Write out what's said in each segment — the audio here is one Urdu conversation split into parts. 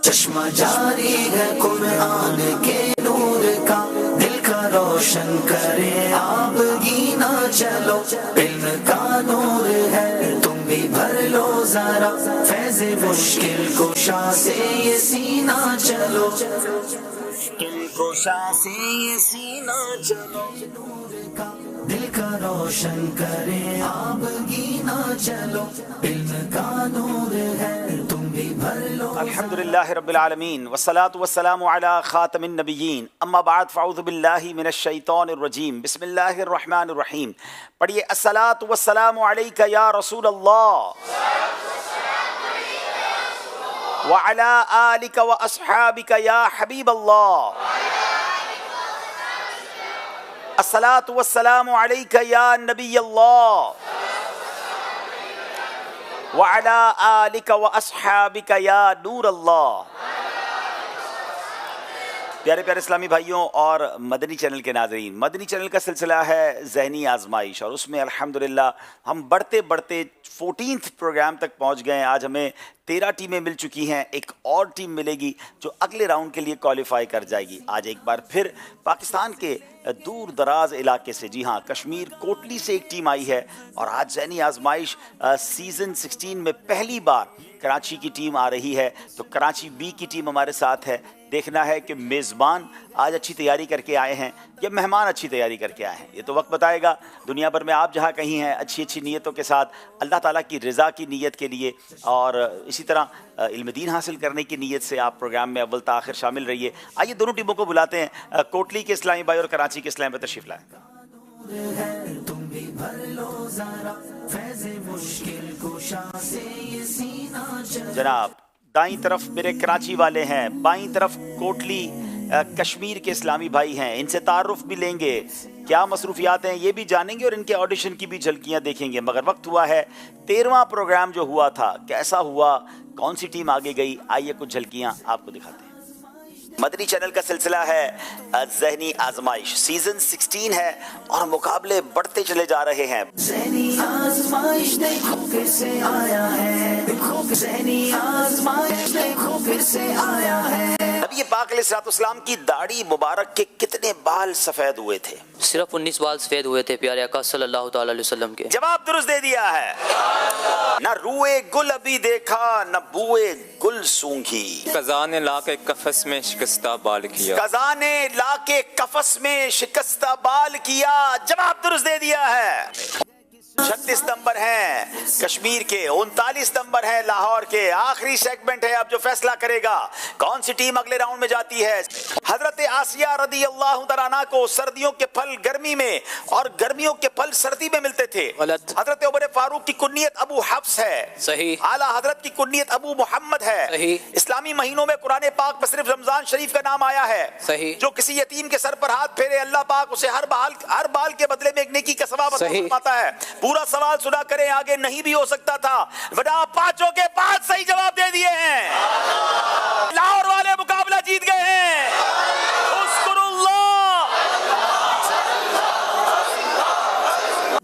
چشمہ جاری ہے قرآن کے نور کا، دل کا روشن کرے آپ گینا چلو، علم کا نور ہے تم بھی بھر لو ذرا، فیض مشکل کشا سے یہ سینہ چلو، مشکل کشا سے یہ سینہ چلو، نور کا دل کا روشن کرے آپ گینا چلو، علم کا نور ہے تم بھی بھر لو۔ الحمدللہ رب العالمین والصلاة والسلام علی خاتم النبیین، اما بعد فاعوذ باللہ من الشیطان الرجیم، بسم اللہ الرحمن الرحیم۔ پڑھیے الصلاة والسلام علیک یا رسول اللہ وعلی آلک واصحابک یا حبیب اللہ، الصلاة والسلام علیک یا نبی اللہ وعلی آلک واصحابک یا نور اللہ۔ پیارے پیارے اسلامی بھائیوں اور مدنی چینل کے ناظرین، مدنی چینل کا سلسلہ ہے ذہنی آزمائش، اور اس میں الحمدللہ ہم بڑھتے بڑھتے 14th پروگرام تک پہنچ گئے ہیں۔ آج ہمیں 13 ٹیمیں مل چکی ہیں، ایک اور ٹیم ملے گی جو اگلے راؤنڈ کے لیے کوالیفائی کر جائے گی۔ آج ایک بار پھر پاکستان کے دور دراز علاقے سے، جی ہاں، کشمیر کوٹلی سے ایک ٹیم آئی ہے، اور آج ذہنی آزمائش سیزن 16 میں پہلی بار کراچی کی ٹیم آ رہی ہے، تو کراچی بی کی ٹیم ہمارے ساتھ ہے۔ دیکھنا ہے کہ میزبان آج اچھی تیاری کر کے آئے ہیں یا مہمان اچھی تیاری کر کے آئے ہیں، یہ تو وقت بتائے گا۔ دنیا بھر میں آپ جہاں کہیں ہیں، اچھی اچھی نیتوں کے ساتھ اللہ تعالیٰ کی رضا کی نیت کے لیے، اور اسی طرح علم دین حاصل کرنے کی نیت سے آپ پروگرام میں اول تاخر شامل رہیے۔ آئیے دونوں ٹیموں کو بلاتے ہیں، کوٹلی کے اسلامی بھائی اور کراچی کے اسلامی بھائی تشریف لائیں۔ تم بھی بھر لو ذرا، فیض مشکل کشا سے یہ سینہ چلو۔ جناب دائیں طرف میرے کراچی والے ہیں، بائیں طرف کوٹلی کشمیر کے اسلامی بھائی ہیں، ان سے تعارف بھی لیں گے، کیا مصروفیات ہیں یہ بھی جانیں گے، اور ان کے آڈیشن کی بھی جھلکیاں دیکھیں گے۔ مگر وقت ہوا ہے 13واں پروگرام جو ہوا تھا، کیسا ہوا، کون سی ٹیم آگے گئی، آئیے کچھ جھلکیاں آپ کو دکھاتے ہیں۔ مدنی چینل کا سلسلہ ہے ذہنی آزمائش، سیزن 16 ہے، اور مقابلے بڑھتے چلے جا رہے ہیں۔ ذہنی آزمائش دیکھو پھر سے آیا ہے، دیکھو ذہنی آزمائش دیکھو پھر سے آیا ہے۔ نبی پاک علیہ الصلوۃ والسلام کی داڑھی مبارک کے کتنے بال سفید ہوئے تھے؟ صرف 19 بال سفید ہوئے تھے پیارے آقا صلی اللہ تعالی علیہ وسلم کے۔ جواب درست دے دیا ہے۔ نہ روئے گل ابھی دیکھا، نہ بوئے گل سونگھی، قضا نے لا کے قفس میں شکستہ بال کیا، قضا نے لا کے قفس میں شکستہ بال کیا، جواب درست دے دیا ہے۔ 36 نمبر ہیں کشمیر کے، 39 نمبر ہیں لاہور کے۔ آخری سیگمنٹ ہے اب جو فیصلہ کرے گا کون سی ٹیم اگلے راؤنڈ میں جاتی ہے۔ حضرت آسیہ رضی اللہ تعالیٰ عنہا کو سردیوں کے پھل گرمی میں اور گرمیوں کے پھل سردی میں ملتے تھے۔ غلط۔ حضرت عمر فاروق کی کنیت ابو حفص ہے۔ صحیح۔ اعلیٰ حضرت کی کنیت ابو محمد ہے۔ صحیح۔ اسلامی مہینوں میں قرآن پاک میں صرف رمضان شریف کا نام آیا ہے۔ صحیح۔ جو کسی یتیم کے سر پر ہاتھ پھیرے، اللہ پاک اسے ہر بال کے بدلے میں ایک نیکی کا ثواب عطا فرماتا ہے۔ پورا سوال سنا کریں، آگے نہیں بھی ہو سکتا تھا، وڈا پانچوں کے پانچ صحیح جواب دے دیے ہیں۔ لاہور والے مقابلہ جیت گئے ہیں۔ اذکر اللہ۔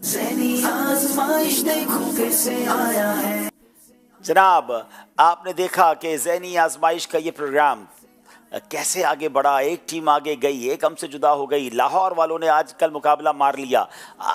ذہنی آزمائش دیکھو پھر سے آیا ہے۔ جناب آپ نے دیکھا کہ ذہنی آزمائش کا یہ پروگرام کیسے آگے بڑھا، ایک ٹیم آگے گئی، ایک ہم سے جدا ہو گئی۔ لاہور والوں نے آج کل مقابلہ مار لیا۔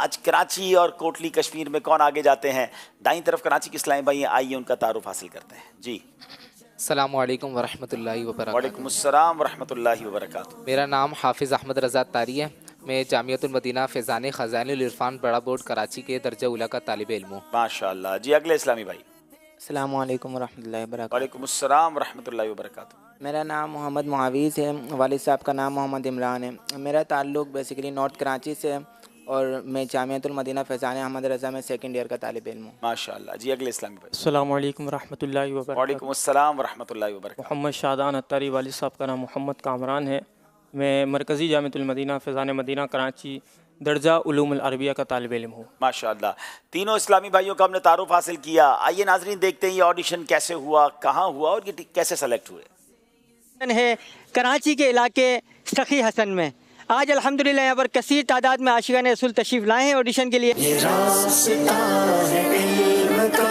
آج کراچی اور کوٹلی کشمیر میں کون آگے جاتے ہیں؟ دائیں طرف کراچی کے اسلامی بھائی، آئیے ان کا تعارف حاصل کرتے ہیں۔ جی السلام علیکم ورحمۃ اللہ وبرکاتہ۔ وعلیکم السلام ورحمۃ اللہ وبرکاتہ۔ میرا نام حافظ احمد رضا تاری ہے، میں جامعۃ المدینہ فیضان خزائن العرفان بڑا بورڈ کراچی کے درجہ اولیٰ کا طالب علم ہوں۔ ماشاء اللہ۔ جی اگلے اسلامی بھائی۔ السلام علیکم ورحمۃ اللہ وبرکاتہ۔ وعلیکم السلام ورحمۃ اللہ وبرکاتہ۔ میرا نام محمد معاویز ہے، والد صاحب کا نام محمد عمران ہے۔ میرا تعلق بیسیکلی نارتھ کراچی سے ہے، اور میں جامعۃ المدینہ فیضان احمد رضا میں سیکنڈ ایئر کا طالب علم ہوں۔ ماشاء اللہ۔ جی اگلے اسلامی بھائی۔ السلام علیکم ورحمۃ اللہ وبرکاتہ۔ وعلیکم السلام ورحمۃ اللہ وبرکاتہ۔ محمد شادان اتاری، والد صاحب کا نام محمد کامران ہے، میں مرکزی جامعۃ المدینہ فیضان مدینہ کراچی درجہ علوم العربیہ کا طالب علم ہوں۔ ماشاء اللہ۔ تینوں اسلامی بھائیوں کا ہم نے تعارف حاصل کیا۔ آئیے ناظرین دیکھتے ہیں یہ آڈیشن کیسے ہوا، کہاں ہوا، اور یہ کیسے سلیکٹ ہوئے۔ ہے کراچی کے علاقے سخی حسن میں۔ آج الحمدللہ یہاں پر کثیر تعداد میں عاشقان رسول تشریف لائے ہیں آڈیشن کے لیے۔ یہ راستہ ہے علم کا،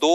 2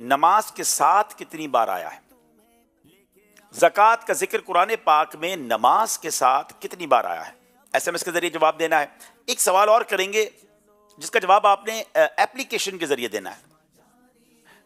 نماز کے ساتھ کتنی بار آیا ہے؟ زکوٰۃ کا ذکر قرآن پاک میں نماز کے ساتھ کتنی بار آیا ہے؟ SMS کے ذریعے جواب دینا ہے۔ ایک سوال اور کریں گے جس کا جواب آپ نے ایپلیکیشن کے ذریعے دینا ہے۔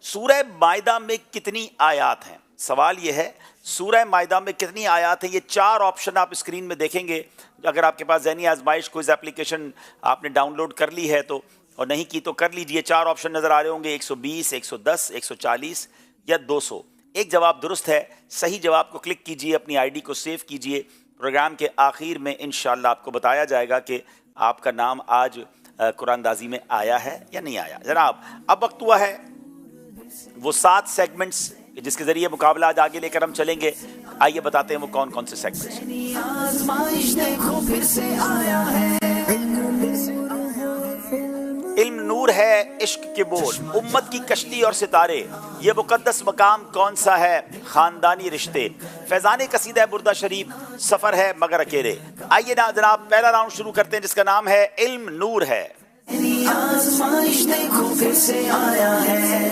سورہ مائدہ میں کتنی آیات ہیں؟ سوال یہ ہے سورہ مائدہ میں کتنی آیات ہیں؟ یہ 4 آپشن آپ اسکرین میں دیکھیں گے۔ اگر آپ کے پاس ذہنی آزمائش کوئز ایپلیکیشن آپ نے ڈاؤن لوڈ کر لی ہے تو، اور نہیں کی تو کر لیجئے۔ 4 آپشن نظر آ رہے ہوں گے، 120، 110، 140 یا 200۔ ایک جواب درست ہے، صحیح جواب کو کلک کیجئے، اپنی ID کو سیو کیجئے۔ پروگرام کے آخر میں انشاءاللہ آپ کو بتایا جائے گا کہ آپ کا نام آج قرآن دازی میں آیا ہے یا نہیں آیا۔ جناب اب وقت ہوا ہے وہ 7 سیگمنٹس جس کے ذریعے مقابلہ آج آگے لے کر ہم چلیں گے۔ آئیے بتاتے ہیں وہ کون کون سے سیگمنٹس ہیں۔ علم نور ہے، عشق کے بول، امت کی کشتی اور ستارے، یہ مقدس مقام کون سا ہے؟ خاندانی رشتے، فیضان قصیدہ بردہ شریف، سفر ہے مگر اکیلے۔ آئیے نا جناب پہلا راؤنڈ شروع کرتے ہیں جس کا نام ہے علم نور ہے۔ آزمائش دیکھو پھر سے آیا ہے،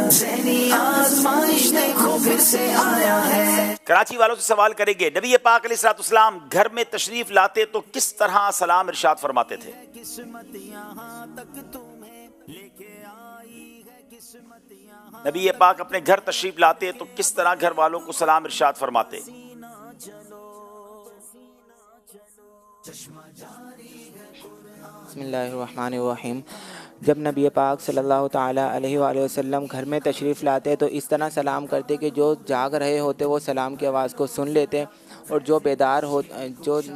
ذہنی آزمائش دیکھو پھر سے آیا ہے۔ کراچی والوں سے سوال کریں گے، نبی پاک علیہ الصلوۃ والسلام گھر میں تشریف لاتے تو کس طرح سلام ارشاد فرماتے تھے؟ نبی پاک اپنے گھر تشریف لاتے تو کس طرح گھر والوں کو سلام ارشاد فرماتے؟ بسم اللہ الرحمن الرحیم۔ جب نبی پاک صلی اللہ تعالیٰ علیہ وآلہ وسلم گھر میں تشریف لاتے تو اس طرح سلام کرتے کہ جو جاگ رہے ہوتے وہ سلام کی آواز کو سن لیتے، اور جو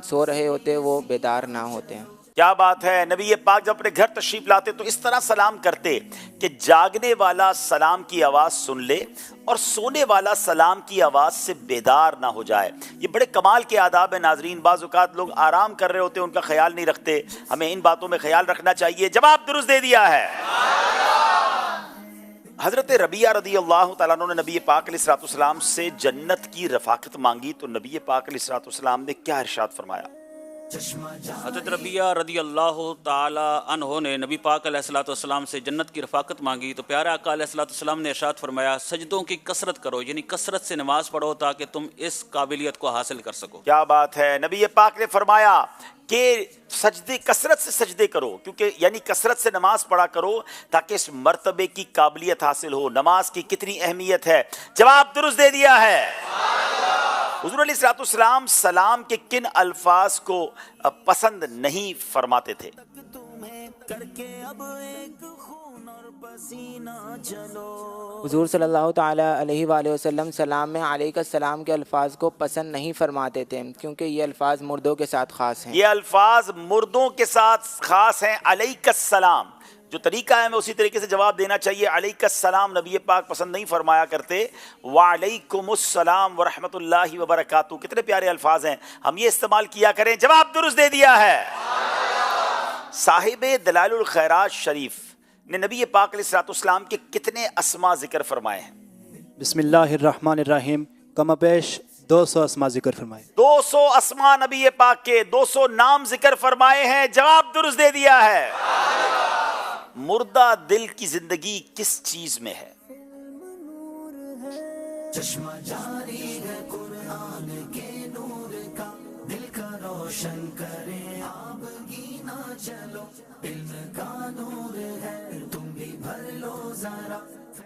سو رہے ہوتے وہ بیدار نہ ہوتے۔ کیا بات ہے، نبی پاک جب اپنے گھر تشریف لاتے تو اس طرح سلام کرتے کہ جاگنے والا سلام کی آواز سن لے اور سونے والا سلام کی آواز سے بیدار نہ ہو جائے۔ یہ بڑے کمال کے آداب ہیں ناظرین۔ بعض اوقات لوگ آرام کر رہے ہوتے ہیں، ان کا خیال نہیں رکھتے، ہمیں ان باتوں میں خیال رکھنا چاہیے۔ جواب درست دے دیا ہے۔ حضرت ربیعہ رضی اللہ تعالیٰ عنہ نے نبی پاک علیہ الصلوۃ والسلام سے جنت کی رفاقت مانگی تو نبی پاک علیہ الصلوۃ والسلام نے کیا ارشاد فرمایا؟ حضرت ربیعہ رضی اللہ تعالی عنہ نے نبی پاک علیہ الصلوۃ والسلام سے جنت کی رفاقت مانگی تو پیارے آقا علیہ الصلوۃ والسلام نے ارشاد فرمایا سجدوں کی کثرت کرو، یعنی کثرت سے نماز پڑھو تاکہ تم اس قابلیت کو حاصل کر سکو۔ کیا بات ہے، نبی پاک نے فرمایا کہ سجدے کثرت سے سجدے کرو، کیونکہ یعنی کثرت سے نماز پڑھا کرو تاکہ اس مرتبے کی قابلیت حاصل ہو۔ نماز کی کتنی اہمیت ہے، جواب درست دے دیا ہے۔ حضور علیہ الصلوۃ والسلام سلام کے کن الفاظ کو پسند نہیں فرماتے تھے؟ حضور صلی اللہ تعالیٰ علیہ وآلہ وسلم سلام میں علیک السلام کے الفاظ کو پسند نہیں فرماتے تھے، کیونکہ یہ الفاظ مردوں کے ساتھ خاص ہیں۔ یہ الفاظ مردوں کے ساتھ خاص ہیں۔ علیک السلام جو طریقہ ہے میں اسی طریقے سے جواب دینا چاہیے۔ علیک السلام نبی پاک پسند نہیں فرمایا کرتے۔ وعلیکم السلام ورحمۃ اللہ وبرکاتہ، کتنے پیارے الفاظ ہیں، ہم یہ استعمال کیا کریں۔ جواب درست دے دیا ہے۔ صاحب دلائل الخیرات شریف نے نبی پاک علیہ الصلوۃ والسلام کے کتنے اسما ذکر فرمائے ہیں؟ بسم اللہ الرحمن الرحیم، کم بیش 200 اسما ذکر فرمائے۔ 200 اسما نبی پاک کے 200 نام ذکر فرمائے ہیں۔ جواب درست دے دیا ہے۔ مردہ دل کی زندگی کس چیز میں ہے؟ چشمہ جاری ہے قرآن کے نور کا، دل کا روشن کرے آپ گینا چلو، علم کا نور ہے تم بھی بھر لو ذرا۔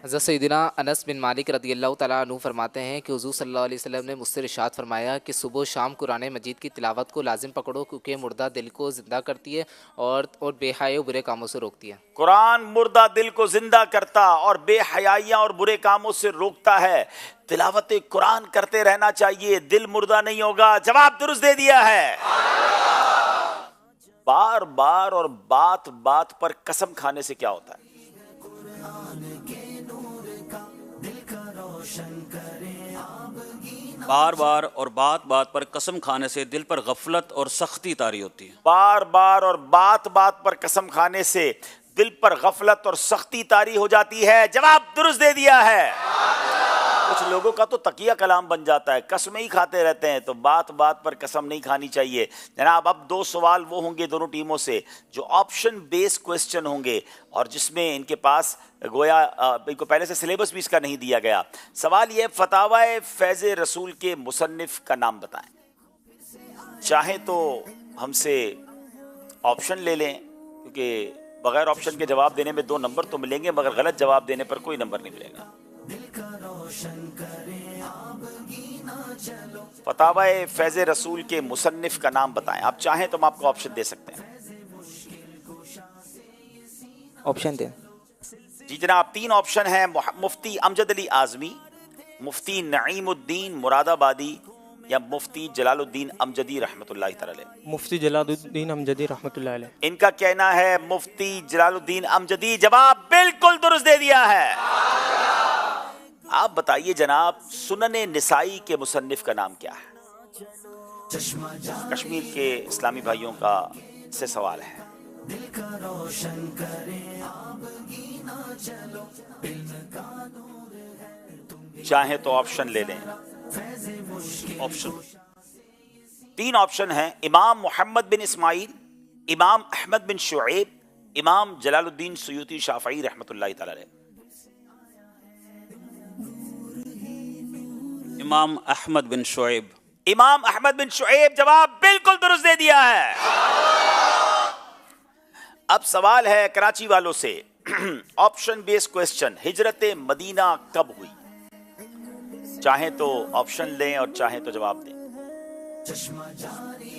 حضرت سیدنا انس بن مالک رضی اللہ تعالیٰ عنہ فرماتے ہیں کہ حضور صلی اللہ علیہ وسلم نے مجھ سے ارشاد فرمایا کہ صبح و شام قرآن مجید کی تلاوت کو لازم پکڑو، کیونکہ مردہ دل کو زندہ کرتی ہے اور بے حیائی و برے کاموں سے روکتی ہے۔ قرآن مردہ دل کو زندہ کرتا اور بے حیائیاں اور برے کاموں سے روکتا ہے۔ تلاوت قرآن کرتے رہنا چاہیے، دل مردہ نہیں ہوگا۔ جواب درست دے دیا ہے۔ بار بار اور بات بات پر قسم کھانے سے کیا ہوتا ہے؟ بار بار اور بات بات پر قسم کھانے سے دل پر غفلت اور سختی طاری ہوتی ہے۔ بار بار اور بات بات پر قسم کھانے سے دل پر غفلت اور سختی طاری ہو جاتی ہے۔ جواب درست دے دیا ہے۔ کچھ لوگوں کا تو تقیہ کلام بن جاتا ہے، قسمیں ہی کھاتے رہتے ہیں، تو بات بات پر قسم نہیں کھانی چاہیے جناب۔ اب 2 سوال وہ ہوں گے دونوں ٹیموں سے جو آپشن بیس کوسچن ہوں گے، اور جس میں ان کے پاس گویا ان کو پہلے سے سلیبس بھی اس کا نہیں دیا گیا۔ سوال یہ، فتاوی فیض رسول کے مصنف کا نام بتائیں۔ چاہیں تو ہم سے آپشن لے لیں، کیونکہ بغیر آپشن کے جواب دینے میں 2 نمبر تو ملیں گے، مگر غلط جواب دینے پر کوئی نمبر نہیں ملے گا۔ فتاوی فیض رسول کے مصنف کا نام بتائیں۔ آپ چاہیں تو ہم آپ کو آپشن دے سکتے ہیں۔ آپشن دیں۔ جی جناب، 3 آپشن ہیں، مفتی امجد علی اعظمی، مفتی نعیم الدین مراد آبادی، یا مفتی جلال الدین امجدی رحمۃ اللہ تعالی علیہ۔ مفتی جلال الدین امجدی رحمۃ اللہ علیہ۔ ان کا کہنا ہے مفتی جلال الدین امجدی، جواب بالکل درست دے دیا ہے۔ آپ بتائیے جناب، سنن نسائی کے مصنف کا نام کیا ہے؟ کشمیر کے اسلامی بھائیوں کا سے سوال ہے۔ چاہیں تو آپشن لے لیں۔ آپشن 3 آپشن ہیں، امام محمد بن اسماعیل، امام احمد بن شعیب، امام جلال الدین سیوطی شافعی رحمۃ اللہ تعالی علیہ۔ امام احمد بن شعیب۔ امام احمد بن شعیب، جواب بالکل درست دے دیا ہے۔ اب سوال ہے کراچی والوں سے، آپشن بیس کوسچن، ہجرت مدینہ کب ہوئی؟ چاہیں تو آپشن لیں اور چاہیں تو جواب دیں۔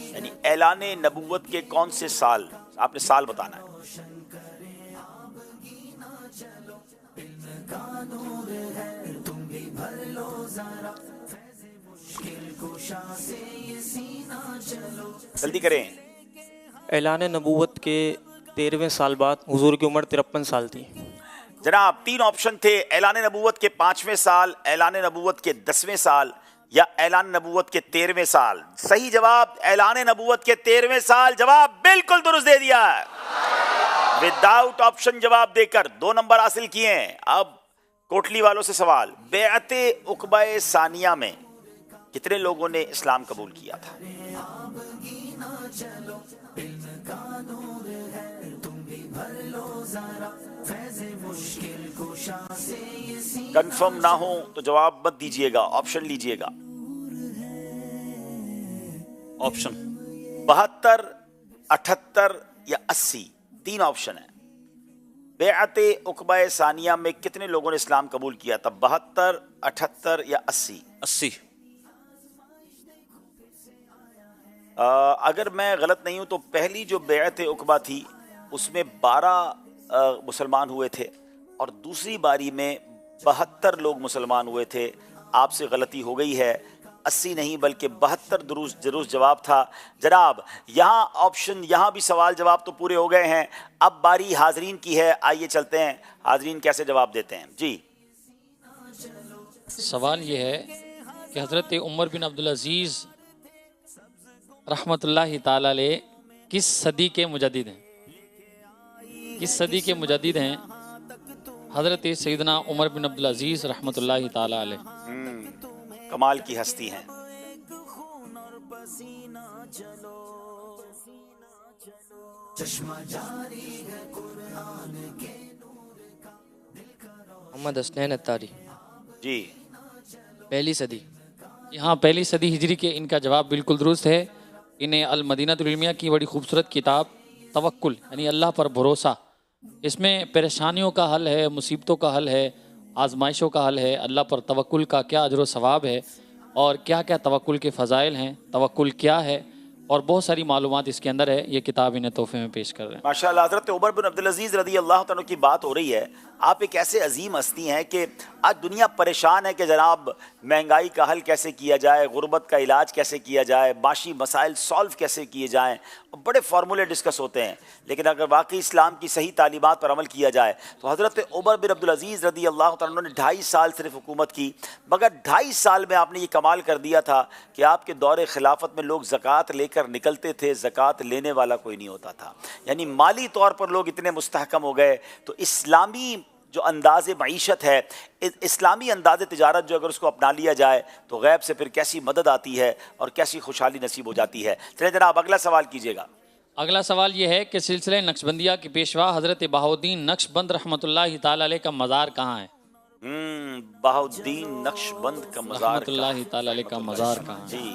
یعنی اعلان نبوت کے کون سے سال، آپ نے سال بتانا ہے۔ جلدی کریں۔ اعلان نبوت کے 13ویں سال بعد، حضور کی عمر 53 سال تھی۔ جناب 3 آپشن تھے، اعلان نبوت کے 5ویں سال، اعلان نبوت کے 10ویں سال، یا اعلان نبوت کے 13ویں سال۔ صحیح جواب اعلان نبوت کے 13ویں سال، جواب بالکل درست دے دیا ہے۔ وداؤٹ آپشن جواب دے کر 2 نمبر حاصل کیے ہیں۔ اب کوٹلی والوں سے سوال، بیعت عقبہ ثانیہ میں کتنے لوگوں نے اسلام قبول کیا تھا؟ کنفرم نہ ہو تو جواب مت دیجیے گا، آپشن لیجیے گا۔ آپشن 72، 78 یا 80، 3 آپشن ہیں۔ بیعت عقبہ ثانیہ میں کتنے لوگوں نے اسلام قبول کیا تھا؟ 72، 78 یا 80؟ 80۔ اگر میں غلط نہیں ہوں تو پہلی جو بیعت عقبہ تھی اس میں 12 مسلمان ہوئے تھے، اور دوسری باری میں 72 لوگ مسلمان ہوئے تھے۔ آپ سے غلطی ہو گئی ہے، 80 نہیں بلکہ 72 درست جواب تھا۔ جناب یہاں آپشن، یہاں بھی سوال جواب تو پورے ہو گئے ہیں، اب باری حاضرین کی ہے۔ آئیے چلتے ہیں حاضرین کیسے جواب دیتے ہیں۔ جی سوال یہ ہے کہ حضرت عمر بن عبدالعزیز رحمۃ اللہ تعالی علیہ کس صدی کے مجدد ہیں؟ کس صدی کے مجدد ہیں حضرت سیدنا عمر بن عبدالعزیز رحمۃ اللہ تعالی علیہ؟ کمال کی ہستی ہیں۔ محمد حسنین اتاری۔ جی پہلی صدی۔ یہاں پہلی صدی ہجری کے ان کا جواب بالکل درست ہے۔ انہیں المدینہ العلمیہ کی بڑی خوبصورت کتاب توکل یعنی اللہ پر بھروسہ، اس میں پریشانیوں کا حل ہے، مصیبتوں کا حل ہے، آزمائشوں کا حل ہے، اللہ پر توکل کا کیا اجر و ثواب ہے، اور کیا کیا توکل کے فضائل ہیں، توکل کیا ہے، اور بہت ساری معلومات اس کے اندر ہے۔ یہ کتاب انہیں تحفے میں پیش کر رہے ہیں۔ ماشاء اللہ، حضرت عمر بن عبدالعزیز رضی اللہ تعالیٰ کی بات ہو رہی ہے۔ آپ ایک ایسے عظیم ہستی ہیں کہ آج دنیا پریشان ہے کہ جناب مہنگائی کا حل کیسے کیا جائے، غربت کا علاج کیسے کیا جائے، معاشی مسائل سالو کیسے کیے جائیں، بڑے فارمولے ڈسکس ہوتے ہیں، لیکن اگر واقعی اسلام کی صحیح تعلیمات پر عمل کیا جائے تو حضرت عمر بن عبدالعزیز رضی اللہ تعالیٰ نے 2.5 سال صرف حکومت کی، مگر 2.5 سال میں آپ نے یہ کمال کر دیا تھا کہ آپ کے دور خلافت میں لوگ زکوٰۃ لے کر نکلتے تھے، زکوٰۃ لینے والا کوئی نہیں ہوتا تھا، یعنی مالی طور پر لوگ اتنے مستحکم ہو گئے۔ تو اسلامی جو انداز معیشت ہے، اسلامی انداز تجارت جو اگر اس کو اپنا لیا جائے تو غیب سے پھر کیسی مدد آتی ہے اور کیسی خوشحالی نصیب ہو جاتی ہے۔ چلیں جناب اگلا سوال کیجیے گا۔ اگلا سوال یہ ہے کہ سلسلہ نقشبندیہ کے پیشوا حضرت بہاؤالدین نقشبند رحمۃ اللہ تعالی علیہ کا مزار کہاں ہے؟ بہاؤالدین نقشبند کا مزار رحمۃ اللہ تعالی علیہ کا مزار کہاں ہے؟ جی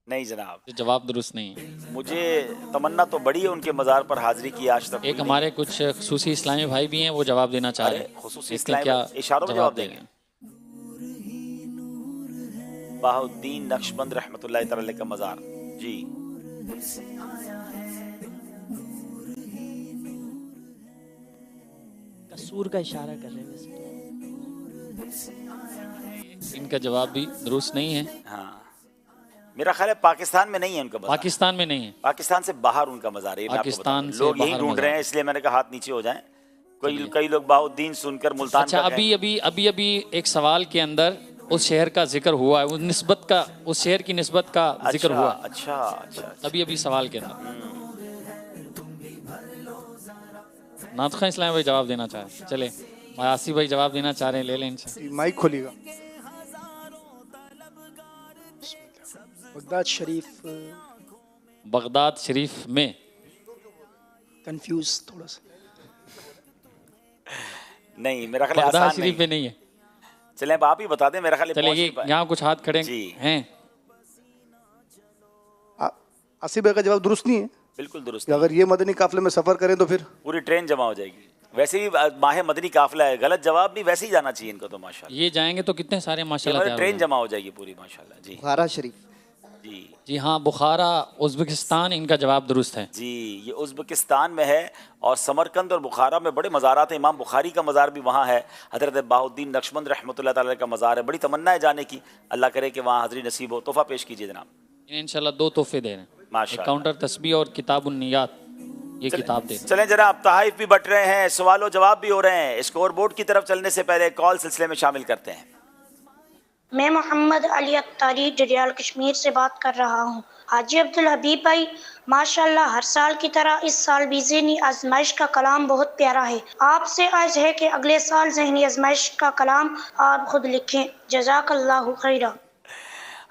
نہیں جناب، جواب درست نہیں ہے۔ مجھے تمنا تو بڑی ہے ان کے مزار پر حاضری کی، آج تک ایک ہمارے کچھ خصوصی اسلامی بھائی بھی ہیں، وہ جواب دینا چاہ رہے ہیں۔ خصوصی اس نے اسلام کیا اشاروں میں جواب دیں گے؟ گے؟ بہاؤالدین نقشبند رحمۃ اللہ تعالی علیہ کا مزار، جی قصور کا اشارہ کر رہے ہیں ویسے تو۔ ان کا جواب بھی درست نہیں ہے۔ ہاں میرا خیال ہے پاکستان میں نہیں ہے ان کا مزار، پاکستان میں نہیں ہے، پاکستان سے باہر ان کا مزار ہے۔ پاکستان سے لوگ یہی باہر ڈھونڈ مزار۔ رہے ہیں، اس لیے میں نے کہا ہاتھ نیچے ہو جائیں۔ کئی لوگ بہاؤالدین سن کر ملتان اچھا، کا کہیں۔ ابھی ایک سوال کے اندر اس شہر کا ذکر ہوا ہے، اس نسبت کا، اس شہر کی نسبت کا ذکر ہوا۔ اچھا ابھی سوال کے اندر ناطقہ اسلام بھائی جواب دینا چاہ رہے ہیں، چلے آصف بھائی جواب دینا چاہ رہے ہیں، لے لیں ان سے۔ مائک کھولیے گا۔ بغداد شریف، بغداد شریف میں کنفیوز تھوڑا سا، نہیں میرا خیال ہے بغداد آسان شریف میں نہیں ہے۔ چلیں اب آپ ہی بتا دیں، میرا خیال ہے چلے پہنچ نہیں پائے۔ یہاں کچھ ہاتھ کھڑے ہیں۔ آصف بھائی کا جواب درست نہیں ہے؟ بالکل درست کہ اگر یہ مدنی قافلے میں سفر کریں تو پھر پوری ٹرین جمع ہو جائے گی۔ ویسے بھی ماہ مدنی قافلہ ہے، غلط جواب بھی ویسے ہی جانا چاہیے ان کو تو ماشاءاللہ۔ یہ جائیں گے تو کتنے سارے ماشاءاللہ ٹرین جمع ہو جائے گی پوری ماشاءاللہ۔ جی بخارا شریف، جی ہاں بخارا ازبکستان، ان کا جواب درست ہے۔ جی یہ ازبکستان میں ہے، اور سمرقند اور بخارا میں بڑے مزارات ہیں۔ امام بخاری کا مزار بھی وہاں ہے، حضرت بہاؤالدین نقشبند رحمۃ اللہ تعالی کا مزار ہے۔ بڑی تمنا ہے جانے کی، اللہ کرے کہ وہاں حاضری نصیب ہو۔ تحفہ پیش کیجیے جناب۔ انشاءاللہ 2 تحفے دے رہے ہیں، ماشاءاللہ۔ کاؤنٹر تسبیح اور کتاب النیات، یہ کتاب دے رہے ہیں۔ چلیں جناب، تحائف بھی بٹ رہے ہیں، سوال و جواب بھی ہو رہے ہیں۔ اسکور بورڈ کی طرف چلنے سے پہلے کال سلسلے میں شامل کرتے ہیں۔ میں محمد علی اختاری جڑیال کشمیر سے بات کر رہا ہوں۔ حاجی عبدالحبیب بھائی، ماشاءاللہ ہر سال کی طرح اس سال بھی ذہنی آزمائش کا کلام بہت پیارا ہے۔ آپ سے عرض ہے کہ اگلے سال ذہنی آزمائش کا کلام آپ خود لکھیں، جزاک اللہ خیرہ۔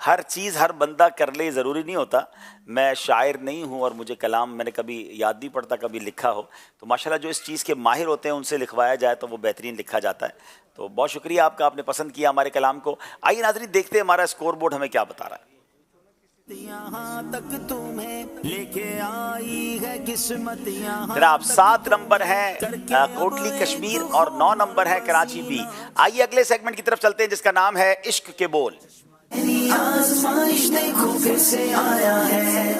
ہر چیز ہر بندہ کر لے ضروری نہیں ہوتا۔ میں شاعر نہیں ہوں اور مجھے کلام میں نے کبھی یاد نہیں پڑتا کبھی لکھا ہو، تو ماشاءاللہ جو اس چیز کے ماہر ہوتے ہیں ان سے لکھوایا جائے تو وہ بہترین لکھا جاتا ہے۔ تو بہت شکریہ آپ کا، آپ نے پسند کیا ہمارے کلام کو۔ آئیے ناظرین دیکھتے ہیں ہمارا اسکور بورڈ ہمیں کیا بتا رہا ہے۔ یہاں تک تمہیں لے کے آئی ہے قسمت، یہاں جناب 7 نمبر ہے کوٹلی کشمیر اور 9 نمبر ہے کراچی بھی۔ آئیے اگلے سیگمنٹ کی طرف چلتے ہیں جس کا نام ہے عشق کے بول۔ آزمائش دیکھو پھر سے آیا ہے،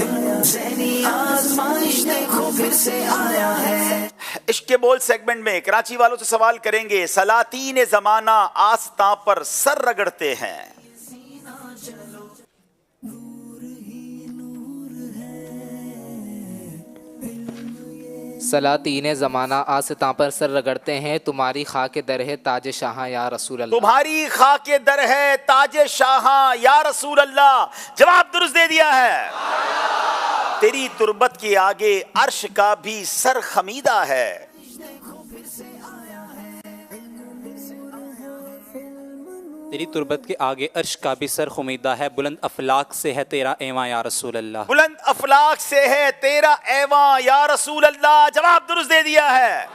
ذہنی آزمائش دیکھو پھر سے آیا ہے۔ عشق کے بول سیگمنٹ میں کراچی والوں سے سوال کریں گے۔ سلاطین زمانہ آستاں پر سر رگڑتے ہیں۔ سلاطین زمانہ آستاں پر سر رگڑتے ہیں، تمہاری خاک در ہے تاج شاہاں یا رسول اللہ۔ تمہاری خاک در ہے تاج شاہاں یا رسول اللہ۔ جواب درست دے دیا ہے۔ تیری تربت کے آگے عرش کا بھی سر خمیدہ ہے۔ تیری تربت کے آگے عرش کا بھی سر خمیدہ ہے، بلند افلاک سے ہے تیرا ایواں یا رسول اللہ۔ بلند افلاک سے ہے تیرا ایواں یا رسول اللہ۔ جواب درست دے دیا ہے۔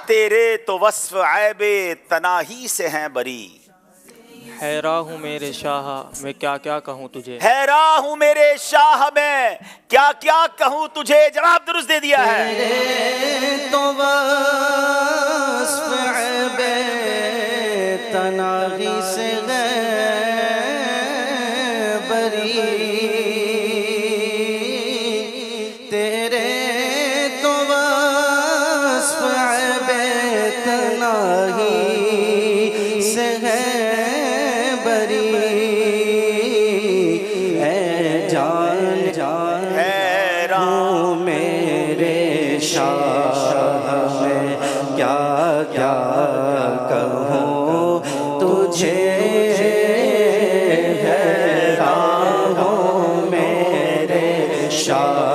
تیرے تو وصف عیب تناہی سے ہیں بری۔ حیران ہوں میرے شاہ میں کیا کیا کہوں تجھے، حیران ہوں میرے شاہ میں کیا کیا کہوں تجھے۔ جواب درست دے دیا ہے۔ تیرے تو وصف عیب تناہی سے بری، تیرے تو وصف عیب تناہی سے بری، اے جان جان حیران میرے شاہ میں کیا کیا کہوں تجھے، حیران ہوں میرے شاہ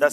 10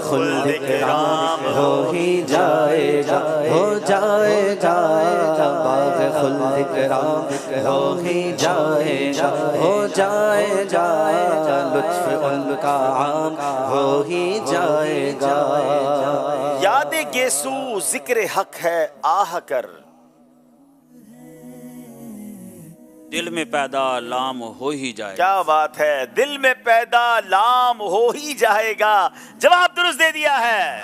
خلد کرام ہو ہی جائے گا، ہو جائے گا، باغ خلد کرام ہو ہی جائے گا، ہو جائے گا، لطف ان کا عام ہو ہی جائے گا۔ یاد گیسو ذکر حق ہے آہ کر، دل میں پیدا لام ہو ہی جائے گا۔ کیا بات ہے، دل میں پیدا لام ہو ہی جائے گا، جواب درست دے دیا ہے۔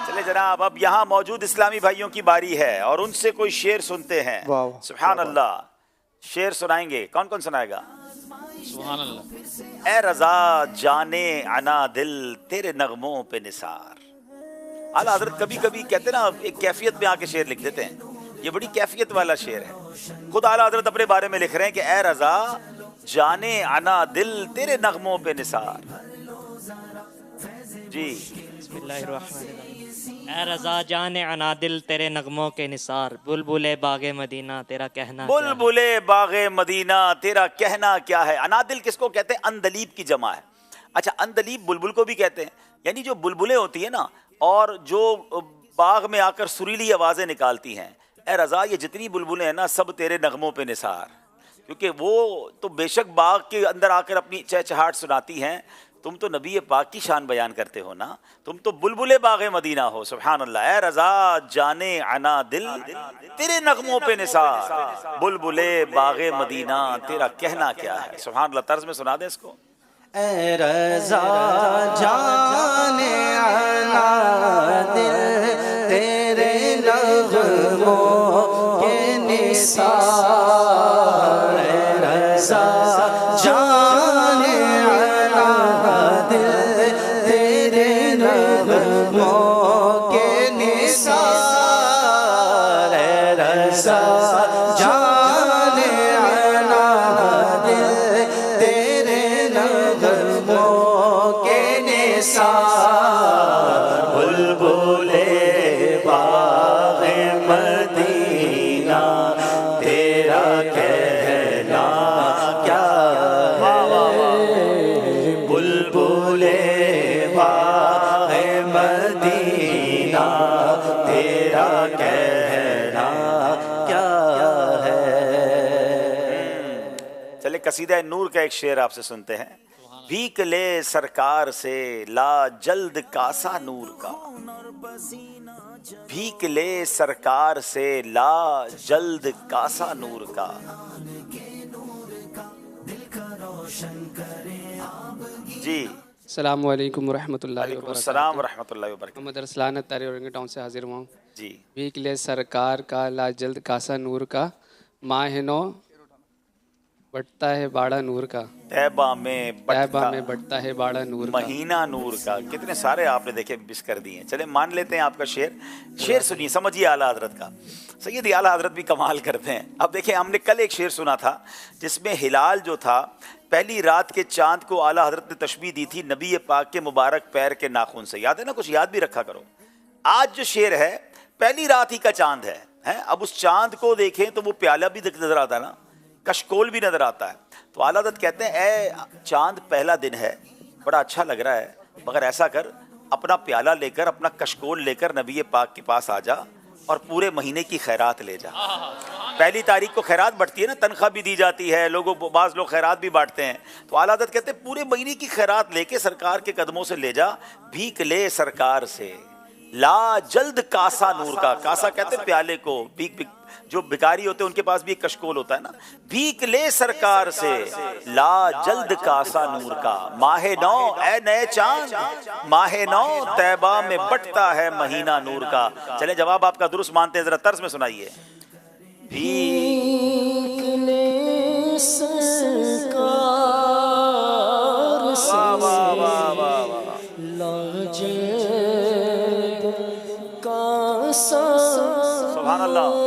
چلے جناب، اب یہاں موجود اسلامی بھائیوں کی باری ہے اور ان سے کوئی شعر سنتے ہیں۔ سبحان اللہ، شعر سنائیں گے، کون کون سنائے گا؟ سبحان اللہ۔ اے رضا جانے عنا دل تیرے نغموں پہ نثار۔ اعلیٰ حضرت کبھی کبھی کہتے نا ایک کیفیت میں آ کے شعر لکھ دیتے ہیں، یہ بڑی کیفیت والا شعر ہے۔ خود اعلیٰ حضرت اپنے بارے میں لکھ رہے ہیں کہ اے رضا جانے عنا دل تیرے نغموں پہ نثار۔ جی بسم اللہ الرحمن الرحیم۔ اے رضا جانے عنا دل تیرے نغموں کے نثار، بلبل باغ مدینہ تیرا کہنا کیا ہے؟ بلبل باغ مدینہ تیرا کہنا کیا ہے۔ انادل کس کو کہتے ہیں؟ اندلیب کی جمع ہے۔ اچھا، اندلیب بلبل کو بھی کہتے ہیں، یعنی جو بلبلیں ہوتی ہیں نا اور جو باغ میں آ کر سریلی آوازیں نکالتی ہیں۔ اے رضا یہ جتنی بلبلیں ہیں نا سب تیرے نغموں پہ نثار، کیونکہ وہ تو بے شک باغ کے اندر آ کر اپنی چہچہاٹ سناتی ہیں، تم تو نبی پاک کی شان بیان کرتے ہو نا، تم تو بلبل باغ مدینہ ہو۔ سبحان اللہ۔ اے رضا جانے عنا دل تیرے نغموں پہ نثار، بلبل باغ مدینہ تیرا کہنا کیا ہے۔ سبحان اللہ، طرز میں سنا دیں اس کو۔ اے رضا جانے عنا دل تیرے نغموں کے نثار، اے رضا جانے عنا دل تیرے نغموں کے نثار، اے رضا جانے عنا دل تیرے نغموں کے نثار، بلبل باغ مدینہ تیرا کہنا کیا ہے، بلبل باغ مدینہ تیرا کہنا کیا ہے۔ چلے قصیدہ نور کا ایک شعر آپ سے سنتے ہیں۔ بھیک لے سرکار سے لا جلد کاسا نور کا، بھیک لے سرکار سے لا جلد کاسا نور کا۔ جی السلام علیکم ورحمۃ اللہ وبرکاتہ۔ السلام ورحمۃ اللہ وبرکاتہ۔ محمد ارسلان اتاری اورنگ ٹاؤن سے حاضر ہوا ہوں۔ جی بھیک لے سرکار کا لا جلد کاسا نور کا، ماہ نو بٹتا ہے باڑا نور کا، طیبہ میں بٹتا ہے باڑا نور کا، مہینہ نور کا۔ کتنے سارے آپ نے دیکھے مس کر دیے۔ چلے مان لیتے ہیں آپ کا شعر سنیے، سمجھیے اعلیٰ حضرت کا۔ سیدی اعلیٰ حضرت بھی کمال کرتے ہیں۔ اب دیکھیں، ہم نے کل ایک شعر سنا تھا جس میں ہلال جو تھا پہلی رات کے چاند کو اعلیٰ حضرت نے تشبیہ دی تھی نبی پاک کے مبارک پیر کے ناخن سے۔ یاد ہے نا؟ کچھ یاد بھی رکھا کرو۔ آج جو شعر ہے پہلی رات ہی کا چاند ہے۔ اب اس چاند کو دیکھیں تو وہ پیالہ بھی نظر آتا ہے نا، کشکول بھی نظر آتا ہے۔ تو اعلیٰ حضرت کہتے ہیں اے چاند پہلا دن ہے، بڑا اچھا لگ رہا ہے، مگر ایسا کر اپنا پیالہ لے کر اپنا کشکول لے کر نبی پاک کے پاس آ جا اور پورے مہینے کی خیرات لے جا۔ پہلی تاریخ کو خیرات بڑھتی ہے نا، تنخواہ بھی دی جاتی ہے، بعض لوگ خیرات بھی بانٹتے ہیں۔ تو اعلیٰ حضرت کہتے ہیں پورے مہینے کی خیرات لے کے سرکار کے قدموں سے لے جا، بھیک لے سرکار سے لا جلد کاسا نور کا۔ کاسا کہتے ہیں پیالے کو، جو بھکاری ہوتے ہیں ان کے پاس بھی ایک کشکول ہوتا ہے نا۔ بھیک لے سرکار سے لا جلد کاسا نور کا، ماہ نو اے نئے چاند، ماہ نو طیبہ میں بٹتا ہے مہینہ نور کا۔ چلیں جواب آپ کا درست مانتے ہیں، ذرا طرز میں سنائیے۔ بھیک لے سرکار سے لا جلد کاسا سبحان اللہ۔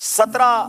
17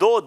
2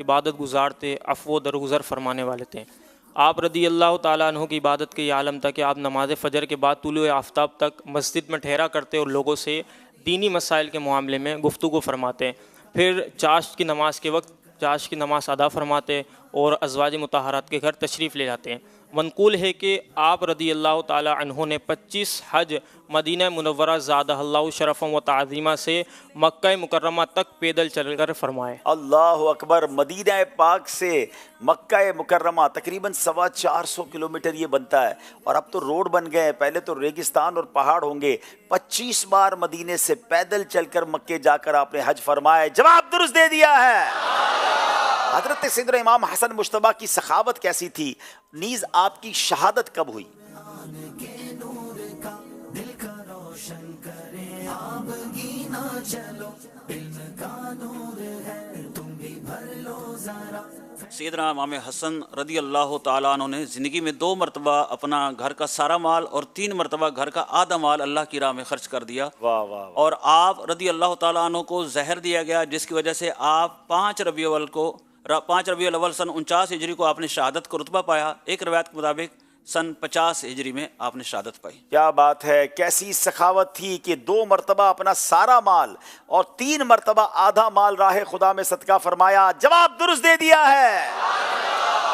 عبادت گزار تھے، عفو و درگزر فرمانے والے تھے۔ آپ رضی اللہ تعالیٰ عنہ کی عبادت کے یہ عالم تھا کہ آپ نماز فجر کے بعد طلوع آفتاب تک مسجد میں ٹھہرا کرتے اور لوگوں سے دینی مسائل کے معاملے میں گفتگو فرماتے، پھر چاشت کی نماز کے وقت چاشت کی نماز ادا فرماتے اور ازواج مطہرات کے گھر تشریف لے جاتے ہیں۔ منقول ہے کہ آپ رضی اللہ تعالیٰ عنہ نے 25 حج مدینہ منورہ زادہ اللہ شرفا و تعظیمہ سے مکہ مکرمہ تک پیدل چل کر فرمائے۔ اللہ اکبر، مدینہ پاک سے مکہ مکرمہ تقریباً 425 کلومیٹر یہ بنتا ہے، اور اب تو روڈ بن گئے ہیں، پہلے تو ریگستان اور پہاڑ ہوں گے۔ 25 بار مدینے سے پیدل چل کر مکے جا کر آپ نے حج فرمایا، جواب درست دے دیا ہے۔ حضرت سیدنا امام حسن مجتبیٰ کی سخاوت کیسی تھی، نیز آپ کی شہادت کب ہوئی؟ سیدنا امام حسن رضی اللہ تعالیٰ عنہ نے زندگی میں 2 مرتبہ اپنا گھر کا سارا مال اور 3 مرتبہ گھر کا آدھا مال اللہ کی راہ میں خرچ کر دیا۔ واہ واہ۔ اور آپ رضی اللہ تعالیٰ عنہ کو زہر دیا گیا، جس کی وجہ سے آپ 5 ربیع الاول سن 49 ہجری کو آپ نے شہادت کا رتبہ پایا۔ ایک روایت کے مطابق سن 50 ہجری میں آپ نے شہادت پائی۔ کیا بات ہے، کیسی سخاوت تھی کہ 2 مرتبہ اپنا سارا مال اور 3 مرتبہ آدھا مال راہ خدا میں صدقہ فرمایا، جواب درست دے دیا ہے۔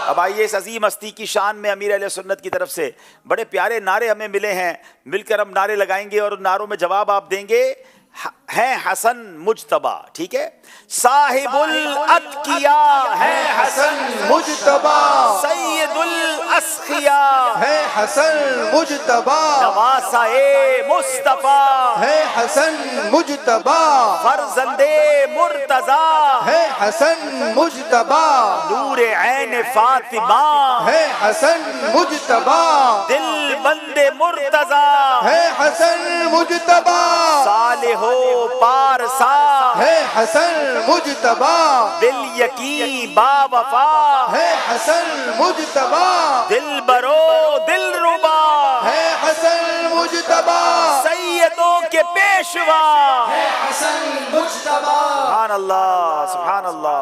اب آئیے اس عظیم ہستی کی شان میں امیر اہل سنت کی طرف سے بڑے پیارے نعرے ہمیں ملے ہیں، مل کر ہم نعرے لگائیں گے اور ان نعروں میں جواب آپ دیں گے۔ ہے حسن مجتبیٰ، ٹھیک ہے؟ صاحب الاتقیاء ہے حسن مجتبیٰ، سید الاسخیاء ہے حسن مجتبیٰ، نواسۂ مصطفیٰ ہے حسن مجتبیٰ، فرزند مرتضیٰ ہے حسن مجتبیٰ، نور عین فاطمہ ہے حسن مجتبیٰ، دل بند مرتضیٰ ہے حسن مجتبیٰ، صالح و پارسا ہے حسن مجتبیٰ، دل یقین با وفا ہے حسن مجتبیٰ، دل برو دل ربا ہے حسن مجتبیٰ، سیدوں کے پیشوا ہے حسن مجتبیٰ۔ سبحان اللہ، سبحان اللہ۔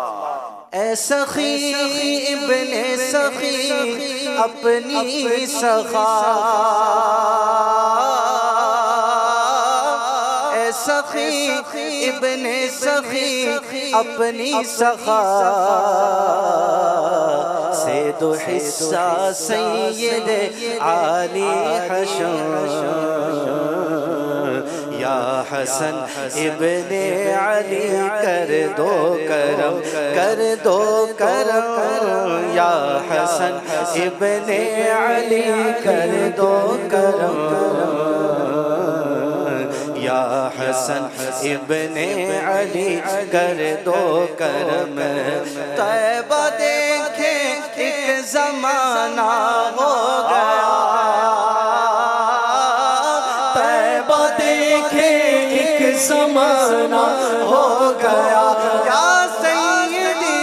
اے سخی ابن سخی اپنی سخا، اے سخی ابن سخی اپنی سخا سے 2 حصہ سید عالی حشر، یا حسن ابن علی کر دو کرم، کر دو کرم، یا حسن ابن علی کر دو کرم، یا حسن ابن علی کر دو کرم۔ طیبہ دیکھے ایک زمانہ ہو گیا، طیبہ دیکھے ایک زمانہ ہو گیا، یا سیدی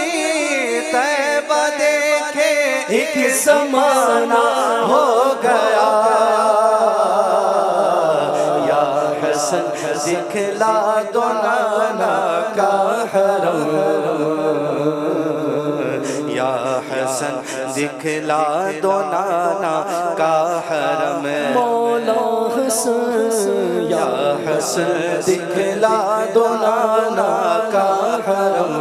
طیبہ دیکھے ایک زمانہ ہو گیا، دکھلا دو نانا کا حرم، یا حسن دکھلا دو نانا کا حرم، مولا حسن یا حسن دکھلا دو نانا کا حرم،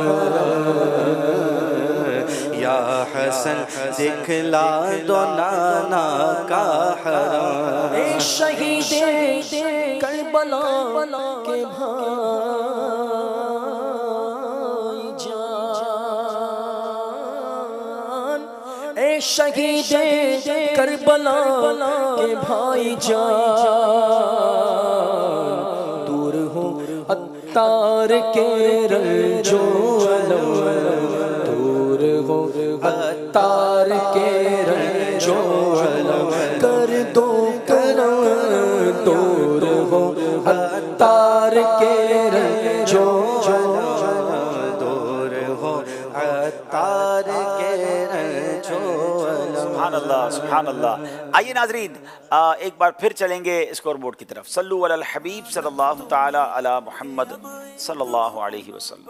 یا حسن دکھلا دو نانا کا حرم۔ اے شہید کربلا کے بھائی جان، اے شہید کربلا کے بھائی جان، دور ہو عطار کے رنجو علم، دور ہو عطار کے رنجو علم، کر دو کرم، دور ہو عطار کے رنجو علم، دور ہو عطار کے رنجو علم۔ سبحان اللہ، سبحان اللہ۔ آئیے ناظرین ایک بار پھر چلیں گے اسکور بورڈ کی طرف۔ صلو علی الحبیب صلی اللہ تعالی علی محمد صلی اللہ علیہ وسلم۔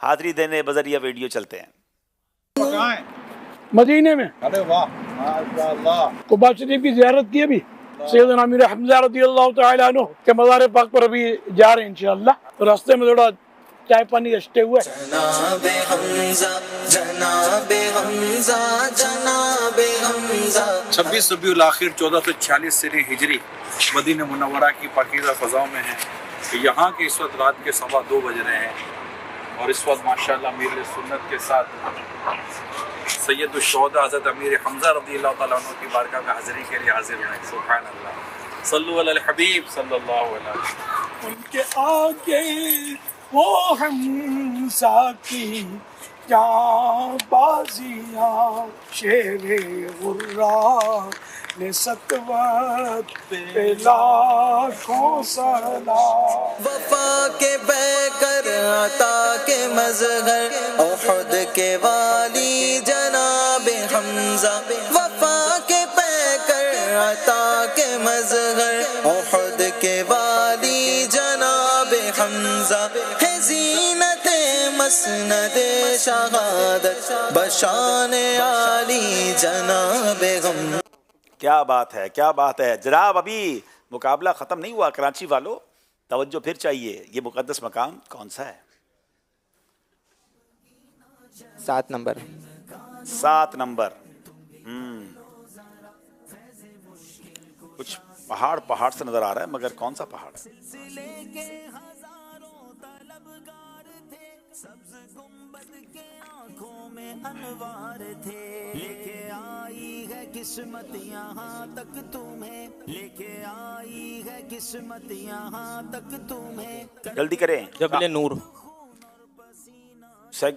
حاضری دینے بذریعہ ویڈیو چلتے ہیں. مدینے میں ارے واہ ماشاءاللہ. قباء شریف کی زیارت کی ابھی سیدنا امیر حمزہ رضی اللہ تعالیٰ عنہ کے مزار پاک پر ابھی جا رہے ہیں انشاءاللہ. راستے میں تھوڑا چائے پانی اشتے ہوئے. جناب حمزہ جناب حمزہ جناب حمزہ. 26 ربیع الاخر 1446 سنہ ہجری مدینہ منورہ کی پاکیزہ فضاؤں میں ہیں. یہاں کے اس وقت رات کے 2:15 بج رہے ہیں اور اس وقت ماشاءاللہ امیر سنت کے ساتھ سید الشہداء حضرت امیر حمزہ رضی اللہ تعالیٰ عنہ کی بارگاہ میں حاضری کے لیے حاضر ہیں. سبحان اللہ. صلو علی الحبیب صلی اللہ علیہ وسلم. ان کے آگے وہ حمزہ کی جاں بازیاں شیر غرا نے ستوت پہ لاکھوں سلام. وفا کے بیکر عطا کے مظہر احد کے والی جناب حمزہ. وفا کے بیکر عطا کے مظہر احد کے والی جناب حمزہ. ہے زینت مسند شہادت بشان عالی جناب حمزہ. کیا بات ہے کیا بات ہے جناب. ابھی مقابلہ ختم نہیں ہوا کراچی والوں, توجہ پھر چاہیے. یہ مقدس مقام کون سا ہے؟ 7 نمبر. 7 نمبر. کچھ پہاڑ سے نظر آ رہا ہے مگر کون سا پہاڑ ہے؟ انوار تھے لے کے آئی ہے قسمت یہاں تک تمہیں. لے کے آئی ہے قسمت یہاں تک تمہیں. جلدی کریں. جبل نور.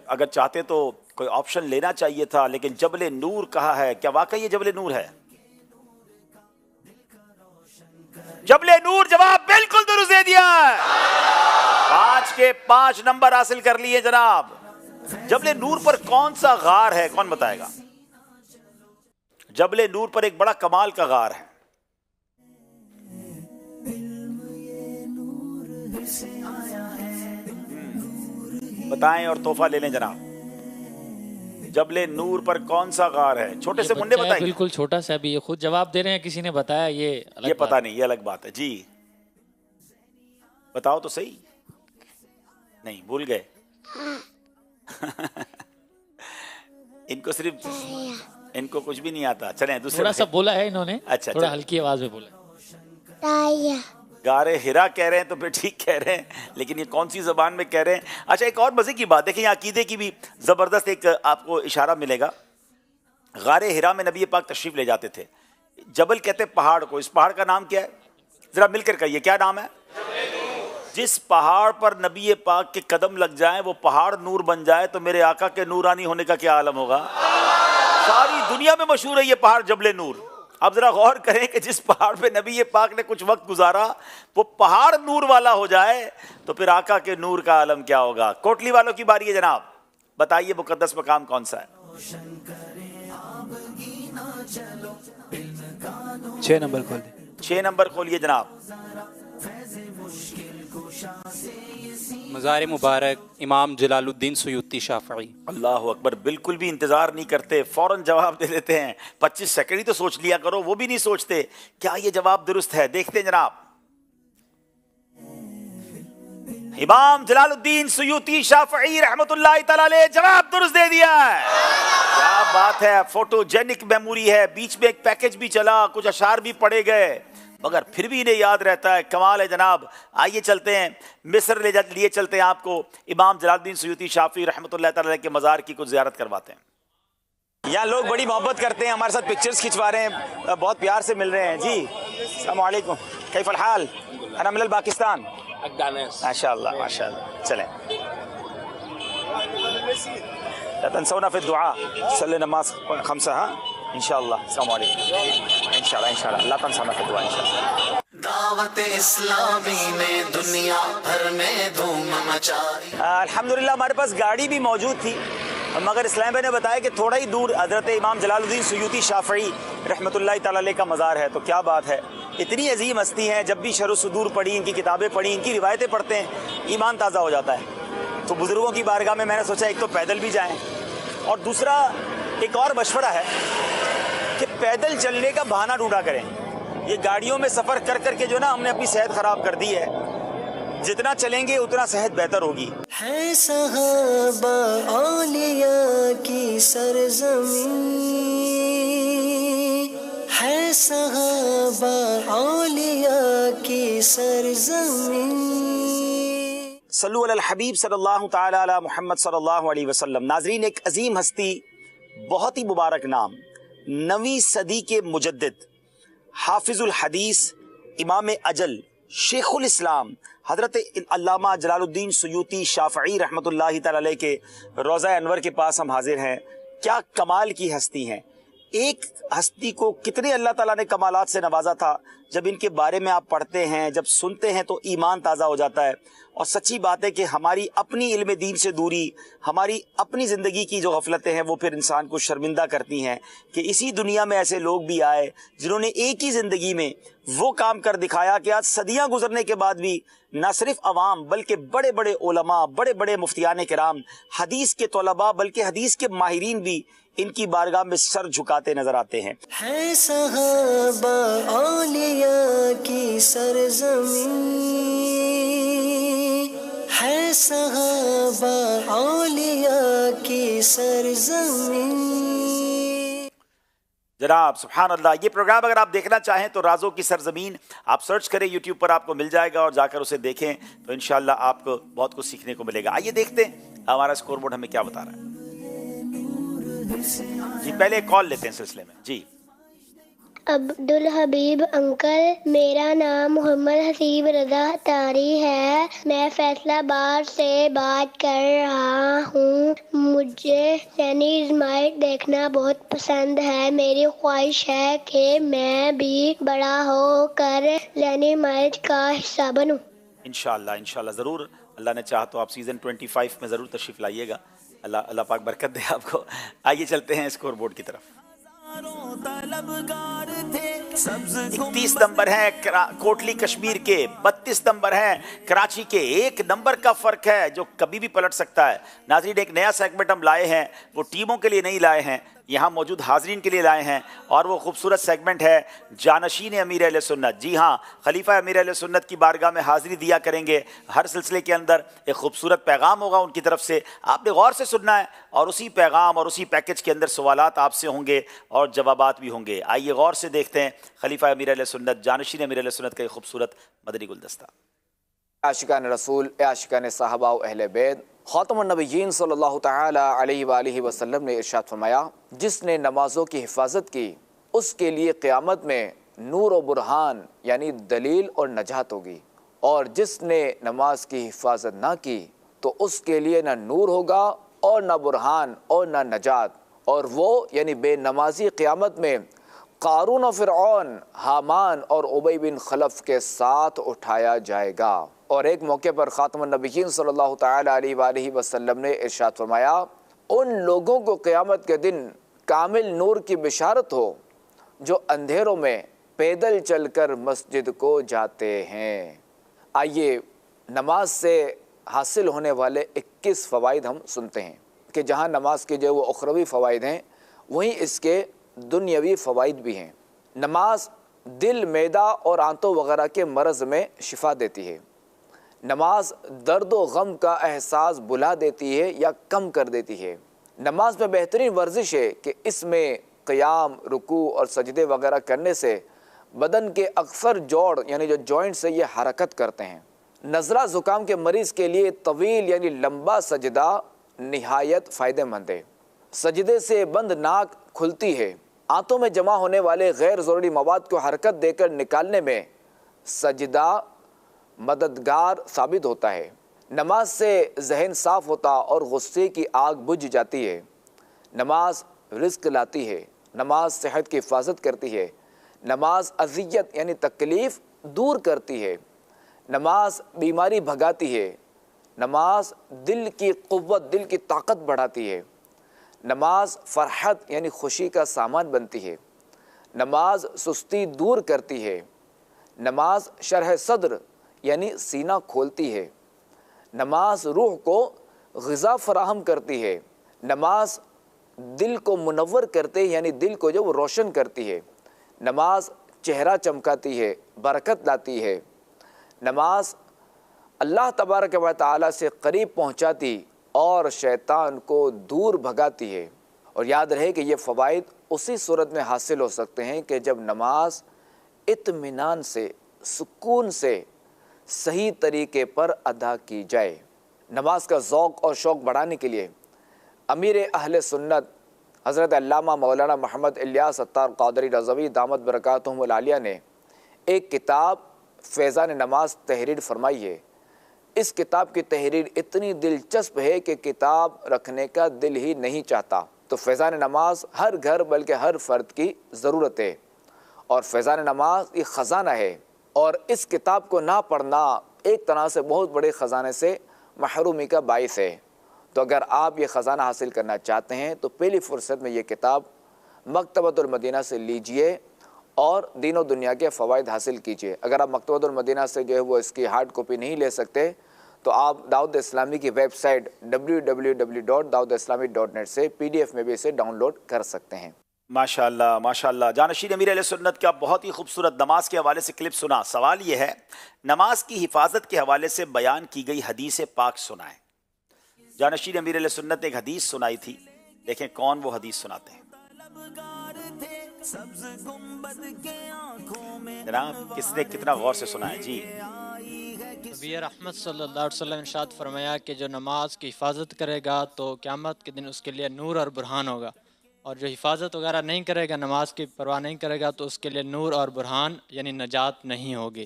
اگر چاہتے تو کوئی آپشن لینا چاہیے تھا لیکن جبل نور کہا ہے. کیا واقعی یہ جبل نور ہے؟ جبل نور جواب بالکل درست دے دیا. 5 کے 5 نمبر حاصل کر لیے جناب. جبل نور پر کون سا غار ہے کون بتائے گا؟ جبل نور پر ایک بڑا کمال کا غار ہے. بتائیں اور تحفہ لے لیں جناب. جبل نور پر کون سا غار ہے؟ چھوٹے سے منڈے بتائیں. بالکل چھوٹا سا بھی. یہ خود جواب دے رہے ہیں, کسی نے بتایا. یہ پتہ نہیں, یہ الگ بات ہے. جی بتاؤ تو صحیح. نہیں بھول گئے. ان کو کچھ بھی نہیں آتا. چلیں دوسرے. تھوڑا سا بولا ہے انہوں نے. اچھا تھوڑا ہلکی آواز میں بولا. غار ہرا کہہ رہے ہیں تو پھر ٹھیک کہہ رہے ہیں, لیکن یہ کون سی زبان میں کہہ رہے ہیں؟ اچھا ایک اور مزے کی بات دیکھیں, عقیدے کی بھی زبردست ایک آپ کو اشارہ ملے گا. غار ہرا میں نبی پاک تشریف لے جاتے تھے. جبل کہتے پہاڑ کو. اس پہاڑ کا نام کیا ہے؟ ذرا مل کر کہیے کیا نام ہے؟ جس پہاڑ پر نبی پاک کے قدم لگ جائیں وہ پہاڑ نور بن جائے تو میرے آقا کے نورانی ہونے کا کیا عالم ہوگا. ساری دنیا میں مشہور ہے یہ پہاڑ جبل نور. اب ذرا غور کریں کہ جس پہاڑ پہ نبی پاک نے کچھ وقت گزارا وہ پہاڑ نور والا ہو جائے تو پھر آقا کے نور کا عالم کیا ہوگا. کوٹلی والوں کی باری ہے جناب. بتائیے مقدس مقام کون سا ہے؟ 6 نمبر کھول دیں. 6 نمبر کھولیے جناب. مزار مبارک امام جلال الدین سیوطی شافعی. اللہ اکبر. بالکل بھی انتظار نہیں کرتے, فوراً جواب دے دیتے ہیں. 25 سیکنڈ ہی تو سوچ لیا کرو, وہ بھی نہیں سوچتے. کیا یہ جواب درست ہے؟ دیکھتے ہیں جناب. امام جلال الدین سیوطی شافعی رحمت اللہ تعالی علیہ جواب درست دے دیا ہے. کیا بات ہے. فوٹو جینک میموری ہے, بیچ میں ایک پیکج بھی چلا, کچھ اشعار بھی پڑے گئے مگر پھر بھی انہیں یاد رہتا ہے. کمال ہے جناب. آئیے چلتے ہیں مصر لیے چلتے ہیں آپ کو. امام جلال الدین سیوطی شافعی رحمۃ اللہ تعالی کے مزار کی کچھ زیارت کرواتے ہیں. یہاں لوگ بڑی محبت کرتے ہیں, ہمارے ساتھ پکچرز کھنچوا رہے ہیں, بہت پیار سے مل رہے ہیں. جی السلام علیکم, کیف الحال؟ انا من الپاکستان. ماشاء اللہ ماشاء اللہ. چلیں لا تنسونا في الدعاء. صلي نماز 5 انشاءاللہ. السلام علیکم. انشاءاللہ لا تنسونا في الدعاء انشاءاللہ. دعوت اسلامی نے دنیا بھر میں دھوم مچائی. الحمدللہ ہمارے پاس گاڑی بھی موجود تھی مگر اسلام بھائی نے بتایا کہ تھوڑا ہی دور حضرت امام جلال الدین سیوطی شافعی رحمۃ اللہ تعالی علیہ کا مزار ہے. تو کیا بات ہے, اتنی عظیم ہستی ہیں. جب بھی شرح صدور پڑھی, ان کی کتابیں پڑھی, ان کی روایتیں پڑھتے ہیں, ایمان تازہ ہو جاتا ہے. تو بزرگوں کی بارگاہ میں نے سوچا ایک تو پیدل بھی جائیں اور دوسرا ایک اور مشورہ ہے کہ پیدل چلنے کا بہانہ ڈھونڈا کریں. یہ گاڑیوں میں سفر کر کر کے جو نا ہم نے اپنی صحت خراب کر دی ہے. جتنا چلیں گے اتنا صحت بہتر ہوگی. ہے صحابہ اولیاء کی سرزمین، ہے صحابہ اولیاء کی سرزمین. صلو علی الحبیب صلی اللہ تعالی علی محمد صلی اللہ علیہ وسلم. ناظرین، ایک عظیم ہستی، بہت ہی مبارک نام، 9ویں صدی کے مجدد، حافظ الحدیث، امام اجل، شیخ الاسلام حضرت علامہ جلال الدین سیوطی شافعی رحمۃ اللہ تعالی علیہ کے روضہ انور کے پاس ہم حاضر ہیں. کیا کمال کی ہستی ہیں. ایک ہستی کو کتنے اللہ تعالیٰ نے کمالات سے نوازا تھا. جب ان کے بارے میں آپ پڑھتے ہیں، جب سنتے ہیں تو ایمان تازہ ہو جاتا ہے. اور سچی بات ہے کہ ہماری اپنی علم دین سے دوری، ہماری اپنی زندگی کی جو غفلتیں ہیں وہ پھر انسان کو شرمندہ کرتی ہیں کہ اسی دنیا میں ایسے لوگ بھی آئے جنہوں نے ایک ہی زندگی میں وہ کام کر دکھایا کہ آج صدیاں گزرنے کے بعد بھی نہ صرف عوام بلکہ بڑے بڑے علماء، بڑے بڑے مفتیان کرام، حدیث کے طلباء بلکہ حدیث کے ماہرین بھی ان کی بارگاہ میں سر جھکاتے نظر آتے ہیں. ہے صحابہ اولیاء کی سرزمین، ہے صحابہ اولیاء کی سرزمین. جناب سبحان اللہ. یہ پروگرام اگر آپ دیکھنا چاہیں تو رازوں کی سرزمین آپ سرچ کریں، یوٹیوب پر آپ کو مل جائے گا اور جا کر اسے دیکھیں تو انشاءاللہ آپ کو بہت کچھ سیکھنے کو ملے گا. آئیے دیکھتے ہیں ہمارا اسکور بورڈ ہمیں کیا بتا رہا ہے. جی پہلے ایک کال لیتے ہیں سلسلے میں. جی عبدالحبیب انکل، میرا نام محمد حسیب رضا تاری ہے. میں فیصل آباد سے بات کر رہا ہوں. مجھے زینی آزمائش دیکھنا بہت پسند ہے. میری خواہش ہے کہ میں بھی بڑا ہو کر زینی آزمائش کا حصہ بنوں. انشاءاللہ انشاءاللہ ضرور. اللہ نے چاہا تو آپ سیزن 25 میں ضرور تشریف لائیے گا. اللہ پاک برکت دے آپ کو. آئیے چلتے ہیں اسکور بورڈ کی طرف. 31 نمبر ہیں کوٹلی کشمیر کے، 32 نمبر ہیں کراچی کے. 1 نمبر کا فرق ہے جو کبھی بھی پلٹ سکتا ہے. ناظرین، ایک نیا سیگمنٹ ہم لائے ہیں، وہ ٹیموں کے لیے نہیں لائے ہیں، یہاں موجود حاضرین کے لیے لائے ہیں، اور وہ خوبصورت سیگمنٹ ہے جانشین امیر اہل سنت. جی ہاں، خلیفہ امیر اہل سنت کی بارگاہ میں حاضری دیا کریں گے. ہر سلسلے کے اندر ایک خوبصورت پیغام ہوگا ان کی طرف سے، آپ نے غور سے سننا ہے، اور اسی پیغام اور اسی پیکج کے اندر سوالات آپ سے ہوں گے اور جوابات بھی ہوں گے. آئیے غور سے دیکھتے ہیں خلیفہ امیر اہل سنت، جانشین امیر اہل سنت کا ایک خوبصورت مدنی گلدستہ. عاشقان رسول، عاشقان صحابہ و اہل بیت، خاتم النبیین صلی اللہ تعالی علیہ وآلہ وسلم نے ارشاد فرمایا، جس نے نمازوں کی حفاظت کی اس کے لیے قیامت میں نور و برہان یعنی دلیل اور نجات ہوگی، اور جس نے نماز کی حفاظت نہ کی تو اس کے لیے نہ نور ہوگا اور نہ برہان اور نہ نجات، اور وہ یعنی بے نمازی قیامت میں قارون و فرعون، حامان اور ابی بن خلف کے ساتھ اٹھایا جائے گا. اور ایک موقع پر خاتم النبیین صلی اللہ تعالی علیہ وآلہ وسلم نے ارشاد فرمایا، ان لوگوں کو قیامت کے دن کامل نور کی بشارت ہو جو اندھیروں میں پیدل چل کر مسجد کو جاتے ہیں. آئیے نماز سے حاصل ہونے والے 21 فوائد ہم سنتے ہیں کہ جہاں نماز کے جو وہ اخروی فوائد ہیں وہیں اس کے دنیاوی فوائد بھی ہیں. نماز دل، معدہ اور آنتوں وغیرہ کے مرض میں شفا دیتی ہے. نماز درد و غم کا احساس بھلا دیتی ہے یا کم کر دیتی ہے. نماز میں بہترین ورزش ہے کہ اس میں قیام، رکوع اور سجدے وغیرہ کرنے سے بدن کے اکثر جوڑ یعنی جو جوائنٹ سے یہ حرکت کرتے ہیں. نزلہ زکام کے مریض کے لیے طویل یعنی لمبا سجدہ نہایت فائدہ مند ہے. سجدے سے بند ناک کھلتی ہے. آنتوں میں جمع ہونے والے غیر ضروری مواد کو حرکت دے کر نکالنے میں سجدہ مددگار ثابت ہوتا ہے. نماز سے ذہن صاف ہوتا اور غصے کی آگ بجھ جاتی ہے. نماز رزق لاتی ہے. نماز صحت کی حفاظت کرتی ہے. نماز اذیت یعنی تکلیف دور کرتی ہے. نماز بیماری بھگاتی ہے. نماز دل کی قوت، دل کی طاقت بڑھاتی ہے. نماز فرحت یعنی خوشی کا سامان بنتی ہے. نماز سستی دور کرتی ہے. نماز شرح صدر یعنی سینہ کھولتی ہے. نماز روح کو غذا فراہم کرتی ہے، نماز دل کو منور کرتے یعنی دل کو جو وہ روشن کرتی ہے، نماز چہرہ چمکاتی ہے، برکت لاتی ہے، نماز اللہ تبارک و تعالیٰ سے قریب پہنچاتی اور شیطان کو دور بھگاتی ہے۔ اور یاد رہے کہ یہ فوائد اسی صورت میں حاصل ہو سکتے ہیں کہ جب نماز اطمینان سے، سکون سے، صحیح طریقے پر ادا کی جائے۔ نماز کا ذوق اور شوق بڑھانے کے لیے امیر اہل سنت حضرت علامہ مولانا محمد الیاس اتار قادری رضوی دامت برکاتہم العالیہ نے ایک کتاب فیضان نماز تحریر فرمائی ہے۔ اس کتاب کی تحریر اتنی دلچسپ ہے کہ کتاب رکھنے کا دل ہی نہیں چاہتا۔ تو فیضان نماز ہر گھر بلکہ ہر فرد کی ضرورت ہے، اور فیضان نماز ایک خزانہ ہے، اور اس کتاب کو نہ پڑھنا ایک طرح سے بہت بڑے خزانے سے محرومی کا باعث ہے۔ تو اگر آپ یہ خزانہ حاصل کرنا چاہتے ہیں تو پہلی فرصت میں یہ کتاب مکتبۃ المدینہ سے لیجئے اور دین و دنیا کے فوائد حاصل کیجئے۔ اگر آپ مکتبۃ المدینہ سے جو ہے وہ اس کی ہارڈ کاپی نہیں لے سکتے تو آپ دعوت اسلامی کی ویب سائٹ www.dawatislami.net سے PDF میں بھی اسے ڈاؤن لوڈ کر سکتے ہیں۔ ماشاءاللہ ماشاءاللہ۔ جانشین امیر اہل سنت کا بہت ہی خوبصورت نماز کے حوالے سے کلپ سنا۔ سوال یہ ہے، نماز کی حفاظت کے حوالے سے بیان کی گئی حدیث پاک سنائیں۔ جانشین امیر اہل سنت نے ایک حدیث سنائی تھی، دیکھیں کون وہ حدیث سناتے ہیں۔ جناب کس نے کتنا غور سے سنا ہے؟ جی نبی رحمت صلی اللہ علیہ وسلم ارشاد فرمایا کہ جو نماز کی حفاظت کرے گا تو قیامت کے دن اس کے لیے نور اور برہان ہوگا، اور جو حفاظت وغیرہ نہیں کرے گا، نماز کی پرواہ نہیں کرے گا، تو اس کے لیے نور اور برہان یعنی نجات نہیں ہوگی۔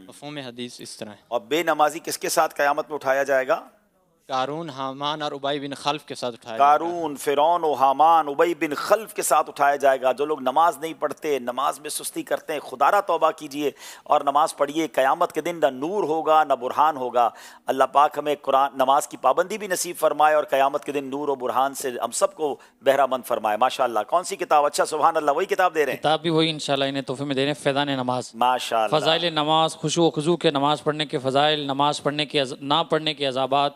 مفہوم حدیث اس طرح ہے۔ اور بے نمازی کس کے ساتھ قیامت میں اٹھایا جائے گا؟ قارون، حامان اور ابی بن خلف کے ساتھ اٹھایا جائے گا۔ قارون، فرعون و حامان، ابی بن خلف کے ساتھ اٹھایا جائے گا۔ جو لوگ نماز نہیں پڑھتے، نماز میں سستی کرتے ہیں، خدا را توبہ کیجئے اور نماز پڑھیے۔ قیامت کے دن نہ نور ہوگا نہ برہان ہوگا۔ اللہ پاک ہمیں قرآن نماز کی پابندی بھی نصیب فرمائے اور قیامت کے دن نور و برہان سے ہم سب کو بہرہ مند فرمائے۔ ماشاءاللہ۔ کون سی کتاب؟ اچھا سبحان اللہ، وہی کتاب دے رہے ہیں؟ کتاب بھی وہی انشاءاللہ انہیں تحفے میں دے رہے ہیں، فیضان نماز۔ ماشاءاللہ۔ فضائل نماز، خشوع و خضوع کے نماز پڑھنے کے فضائل، نماز پڑھنے کے نہ پڑھنے کے عذابات،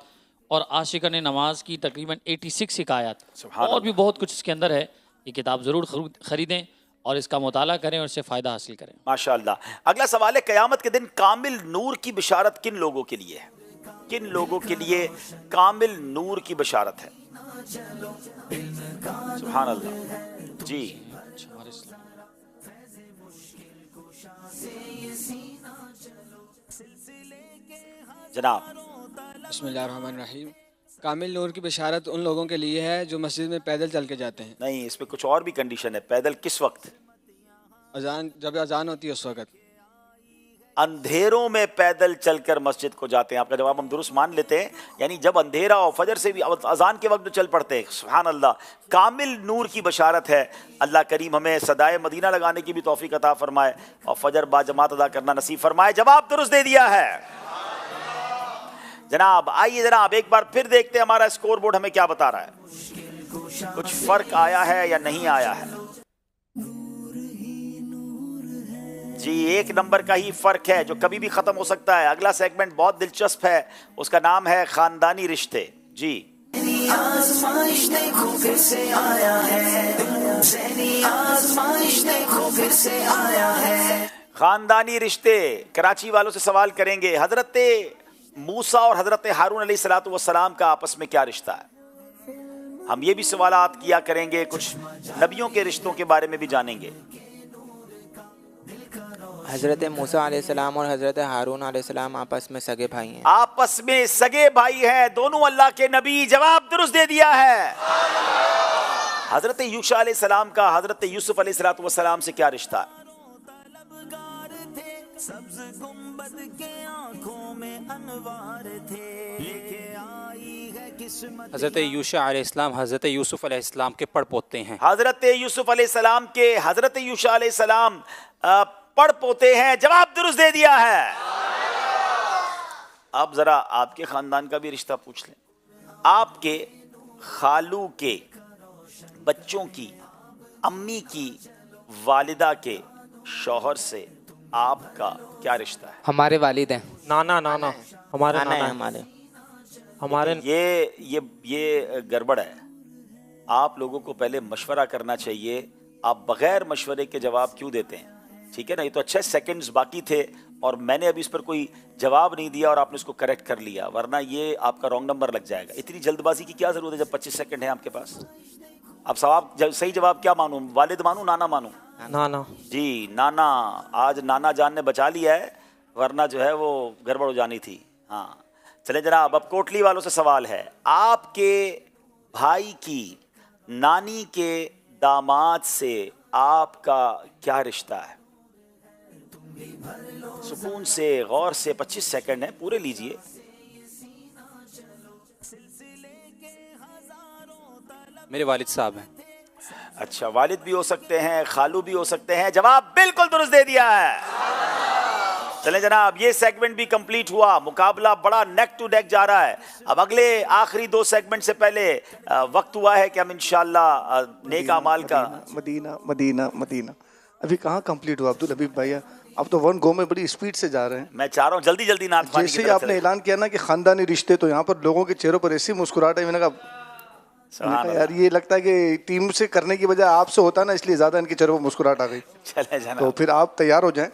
اور عاشقان نماز کی تقریباً 86 حکایات، اور بھی بہت کچھ اس کے اندر ہے۔ یہ کتاب ضرور خریدیں اور اس کا مطالعہ کریں اور اس سے فائدہ حاصل کریں۔ ماشاءاللہ۔ اگلا سوال ہے، قیامت کے دن کامل نور کی بشارت کن لوگوں کے لیے ہے؟ کن لوگوں کے لیے کامل نور کی بشارت ہے؟ سبحان اللہ۔ جی جناب۔ بسم اللہ الرحمن الرحیم۔ کامل نور کی بشارت ان لوگوں کے لیے ہے جو مسجد میں پیدل چل کے جاتے ہیں۔ نہیں، اس پہ کچھ اور بھی کنڈیشن ہے۔ پیدل کس وقت؟ اذان، جب اذان ہوتی ہے اس وقت۔ اندھیروں میں پیدل چل کر مسجد کو جاتے ہیں۔ آپ کا جواب ہم درست مان لیتے ہیں، یعنی جب اندھیرا ہو، فجر سے بھی اذان کے وقت چل پڑتے ہیں۔ سبحان اللہ۔ کامل نور کی بشارت ہے۔ اللہ کریم ہمیں صدائے مدینہ لگانے کی بھی توفیق عطا فرمائے اور فجر با جماعت ادا کرنا نصیب فرمائے۔ جواب درست دے دیا ہے جناب۔ آئیے جناب ایک بار پھر دیکھتے ہیں ہمارا اسکور بورڈ ہمیں کیا بتا رہا ہے، کچھ فرق آیا ہے یا نہیں آیا ہے۔ جی ایک نمبر کا ہی فرق ہے جو کبھی بھی ختم ہو سکتا ہے۔ اگلا سیگمنٹ بہت دلچسپ ہے، اس کا نام ہے خاندانی رشتے۔ جی آزمائش دیکھو پھر سے آیا ہے، ذہنی آزمائش دیکھو پھر سے آیا ہے۔ خاندانی رشتے، کراچی والوں سے سوال کریں گے، حضرت موسیٰ اور حضرت ہارون علیہ السلام کا آپس میں کیا رشتہ ہے؟ ہم یہ بھی سوالات کیا کریں گے، کچھ نبیوں کے رشتوں کے بارے میں بھی جانیں گے۔ حضرت موسیٰ علیہ السلام اور حضرت ہارون علیہ السلام آپس میں سگے بھائی ہیں۔ آپس میں سگے بھائی ہیں، دونوں اللہ کے نبی۔ جواب درست دے دیا ہے۔ حضرت یوشع علیہ السلام کا حضرت یوسف علیہ السلام سے کیا رشتہ ہے؟ سبز گنبد کے آنکھوں میں انوار تھے، لے آئی ہے قسمت۔ حضرت یوشع علیہ السلام حضرت یوسف علیہ السلام کے پڑ پوتے ہیں۔ حضرت یوسف علیہ السلام کے حضرت یوشع علیہ السلام پڑ پوتے ہیں۔ جواب درست دے دیا ہے۔ اب ذرا آپ کے خاندان کا بھی رشتہ پوچھ لیں۔ آپ کے خالو کے بچوں کی امی کی والدہ کے شوہر سے آپ کا کیا رشتہ ہے؟ ہمارے والد ہیں۔ نانا ہمارے نانا ہے نانا ہمارے۔ ہمارے یہ گڑبڑ ہے. آپ لوگوں کو پہلے مشورہ کرنا چاہیے. آپ بغیر مشورے کے جواب کیوں دیتے ہیں؟ ٹھیک ہے نا. یہ تو اچھے سیکنڈز باقی تھے اور میں نے ابھی اس پر کوئی جواب نہیں دیا اور آپ نے اس کو کریکٹ کر لیا, ورنہ یہ آپ کا رانگ نمبر لگ جائے گا. اتنی جلد بازی کی کیا ضرورت ہے جب 25 سیکنڈ ہیں آپ کے پاس؟ اب صحیح جواب کیا مانوں, والد مانوں نانا مانوں؟ نانا. جی نانا. آج نانا جان نے بچا لیا ہے, ورنہ جو ہے وہ گڑبڑ ہو جانی تھی. ہاں چلیں جناب, اب کوٹلی والوں سے سوال ہے. آپ کے بھائی کی نانی کے داماد سے آپ کا کیا رشتہ ہے؟ سکون سے, غور سے, 25 سیکنڈ ہیں پورے لیجئے. میرے والد صاحب ہیں. اچھا, والد بھی ہو سکتے ہیں, خالو بھی ہو سکتے ہیں. جواب بالکل درست دے دیا ہے. چلیں جناب, یہ سیگمنٹ بھی کمپلیٹ ہوا. مقابلہ بڑا نیک ٹو نیک جا رہا ہے. اب اگلے آخری 2 سیگمنٹ سے پہلے وقت ہوا ہے کہ ہم انشاءاللہ نیک اعمال کا مدینہ مدینہ مدینہ ابھی کہاں کمپلیٹ ہوا عبدالحبیب بھائی؟ اب تو ون گو میں بڑی اسپیڈ سے جا رہے ہیں. میں چاہ رہا ہوں جلدی جلدی نعت خوانی کی جیسے ہی طرف آپ نے اعلان کیا نا کہ خاندانی رشتے, تو یہاں پر لوگوں کے چہروں پر ایسی مسکراہٹ ہے. میں نے کہا یار یہ لگتا ہے کہ ٹیم سے کرنے کی بجائے آپ سے ہوتا نا, اس لیے زیادہ ان کے چہروں پر مسکراہٹ آ گئی. چلے جناب, تو پھر آپ تیار ہو جائیں.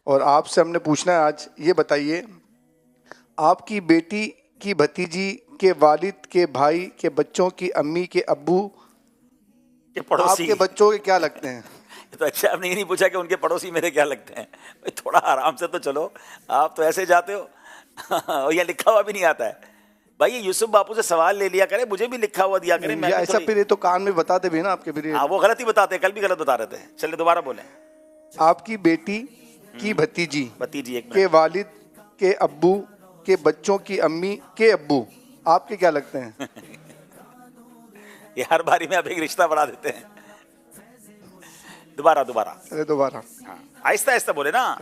اور آپ سے ہم نے پوچھنا ہے آج, یہ بتائیے آپ کی بیٹی کی بھتیجی کے والد کے بھائی کے بچوں کی امی کے ابو آپ کے بچوں کے کیا لگتے ہیں؟ تو اچھا, آپ نے یہ نہیں پوچھا کہ ان کے پڑوسی میرے کیا لگتے ہیں. تھوڑا آرام سے تو چلو, آپ تو ایسے جاتے ہو اور یہ لکھا ہوا بھی نہیں آتا ہے. بھائی یہ یوسف باپو سے سوال لے لیا کرے, مجھے بھی لکھا ہوا دیا کرے. میں ایسا پھر یہ تو کان میں بتاتے بھی نا آپ کے. پھر وہ غلط ہی بتاتے, کل بھی غلط بتا رہے تھے. چلے دوبارہ بولیں. آپ کی بیٹی کی بھتیجی کے والد کے ابو کے بچوں کی امی کے ابو آپ کے کیا لگتے ہیں؟ یہ ہر باری میں آپ ایک رشتہ بڑھا دیتے ہیں. دوبارہ آہستہ آہستہ بولے نا.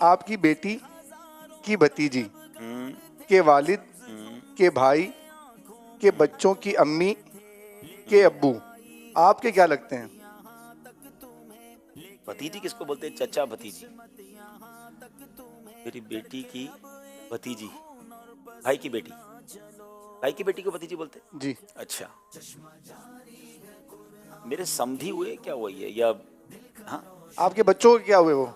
آپ کی بیٹی کی بھتیجی کے والد کے بھائی کے بچوں کی امی کے ابو آپ کے کیا لگتے ہیں؟ بھتیجی کس کو بولتے ہیں؟ چچا بھتیجی. میری بیٹی کی بھتیجی, بھائی کی بیٹی, بھائی کی بیٹی کو بھتیجی بولتے ہیں جی. اچھا, میرے سمدھی ہوئے کیا وہی ہے یا ہاں آپ کے بچوں کے کیا ہوئے؟ وہ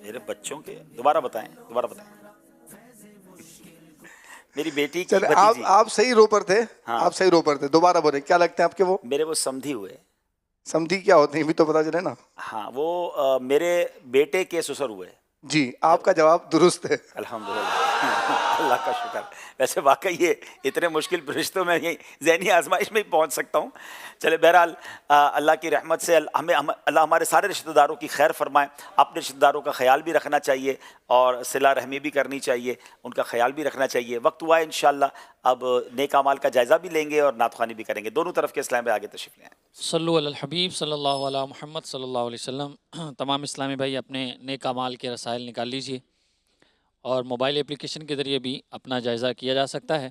میرے بچوں کے دوبارہ بتائیں. میری بیٹی کی بھتیجی. آپ صحیح رو پر تھے, آپ صحیح رو پر تھے. دوبارہ بولے کیا لگتے ہیں آپ کے؟ وہ میرے وہ سمدھی ہوئے. سمدھی کیا ہوتے ہیں بھی تو پتا چلے نا. ہاں, وہ میرے بیٹے کے سسر ہوئے. جی, آپ کا جواب درست ہے. الحمدللہ, اللہ کا شکر. ویسے واقعی یہ اتنے مشکل رشتوں میں ذہنی آزمائش میں پہنچ سکتا ہوں. چلے بہرحال اللہ کی رحمت سے اللہ ہمارے سارے رشتہ داروں کی خیر فرمائے. اپنے رشتہ داروں کا خیال بھی رکھنا چاہیے اور صلہ رحمی بھی کرنی چاہیے, ان کا خیال بھی رکھنا چاہیے. وقت ہوا ہے انشاءاللہ اب نیک اعمال کا جائزہ بھی لیں گے اور نعت خوانی بھی کریں گے. دونوں طرف کے اسلام میں آگے تشریف لیں. صلو علی الحبیب صلی اللہ علیہ محمد صلی اللہ علیہ وسلم. تمام اسلامی بھائی اپنے نیک اعمال کے رسائل نکال لیجئے اور موبائل اپلیکیشن کے ذریعے بھی اپنا جائزہ کیا جا سکتا ہے.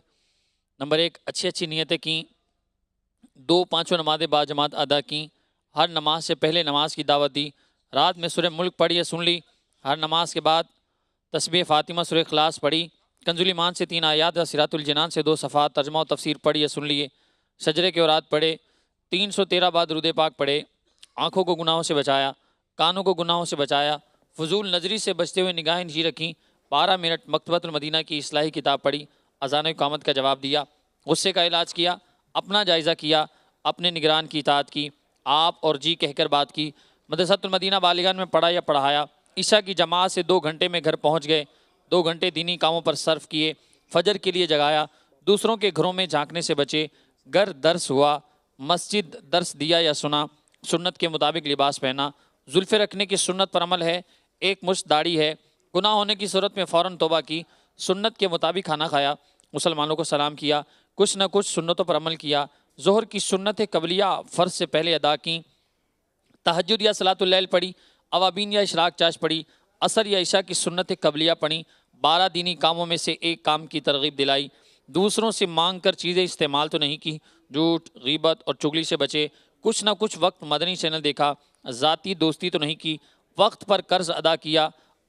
نمبر 1, اچھی نیتیں کیں, 2 5 نمازیں با جماعت ادا کیں, ہر نماز سے پہلے نماز کی دعوت دی, رات میں سورہ ملک پڑھی یا سن لی, ہر نماز کے بعد تسبیح فاطمہ سورہ اخلاص پڑھی, کنز الایمان سے 3 آیات یا صراط الجنان سے 2 صفحات ترجمہ و تفسیر پڑھی یا سن لیے, شجرے کے اوراد پڑھے, 313 بار درود پاک پڑھے, آنکھوں کو گناہوں سے بچایا, کانوں کو گناہوں سے بچایا, فضول نظری سے بچتے ہوئے نگاہیں نیچی رکھیں, 12 منٹ مکتبۃ المدینہ کی اصلاحی کتاب پڑھی, اذان و اقامت کا جواب دیا, غصے کا علاج کیا, اپنا جائزہ کیا, اپنے نگران کی اطاعت کی, آپ اور جی کہہ کر بات کی, مدرسۃ المدینہ بالیگان میں پڑھا یا پڑھایا, عشاء کی جماعت سے 2 گھنٹے میں گھر پہنچ گئے, 2 گھنٹے دینی کاموں پر صرف کیے, فجر کے لیے جگایا, دوسروں کے گھروں میں جھانکنے سے بچے, گھر درس ہوا, مسجد درس دیا یا سنا, سنت کے مطابق لباس پہنا, زلفے رکھنے کی سنت پر عمل ہے, 1 مشت داڑھی ہے, گناہ ہونے کی صورت میں فوراً توبہ کی, سنت کے مطابق کھانا کھایا, مسلمانوں کو سلام کیا, کچھ نہ کچھ سنتوں پر عمل کیا, ظہر کی سنت قبلیہ فرض سے پہلے ادا کی, تہجد یا صلاۃ اللیل پڑھی, اوابین یا اشراق چاش پڑھی, عصر یا عشاء کی سنت قبلیہ پڑھی, 12 دینی کاموں میں سے 1 کام کی ترغیب دلائی, دوسروں سے مانگ کر چیزیں استعمال تو نہیں کی, جھوٹ غیبت اور چغلی سے بچے, کچھ نہ کچھ وقت مدنی چینل دیکھا, ذاتی دوستی تو نہیں کی, وقت پر قرض ادا کیا,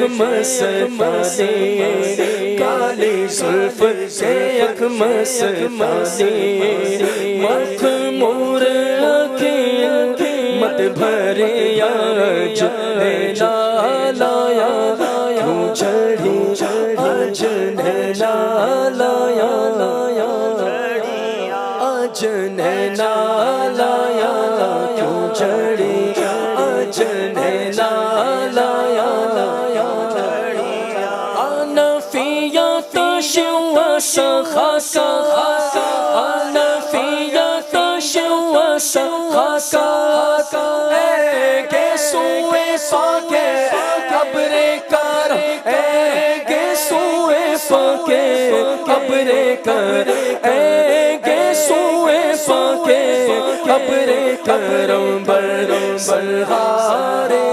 یک مسکانے کالی زلف سے یک مسکانے مخمور آنکھیں مت بھرے آج نینا لایا کیوں چڑھی آج نینا لایا آج نینا لایا کیوں چڑھی آج نینا لایا آنفیا تشوا سخاسا آنفیا تشوا سخاسا اے گیسوئے پاکے قبرے کر اے گیسوئے پاکے قبرے کر اے گیسوئے پاکے قبرے کرم بلغارے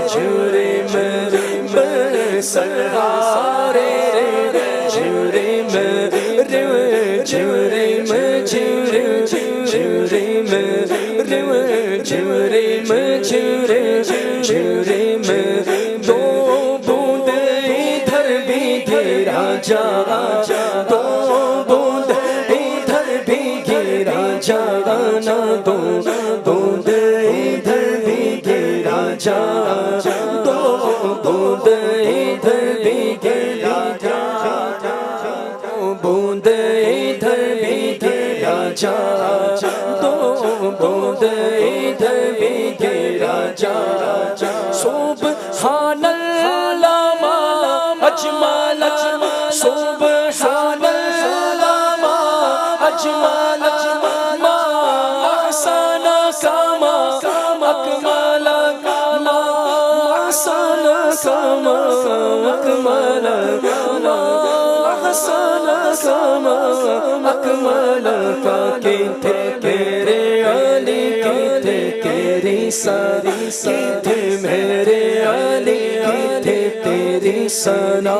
جھرے میں سلغارے جھرے میں جھرے میں جھرے میں جھرے میں جھرے میں دو بوند ادھر بھی گرا جا دو بوند ادھر بھی گرا جانا دو بوند ادھر بھی گرا جا دو بوند ادھر بھی گرا جا دو بوند ادھر بھی گرا جا دو بوند ادھر بھی گرا جا سبحان اللہ ما اجمل سبحان اللہ ما اجمل ما احسن کما اکمل ما احسن کما اکمل ما احسن کما اکمل کا کتے تیرے علی کتے تیری ساری کتے میرے علی کتے تیری سنا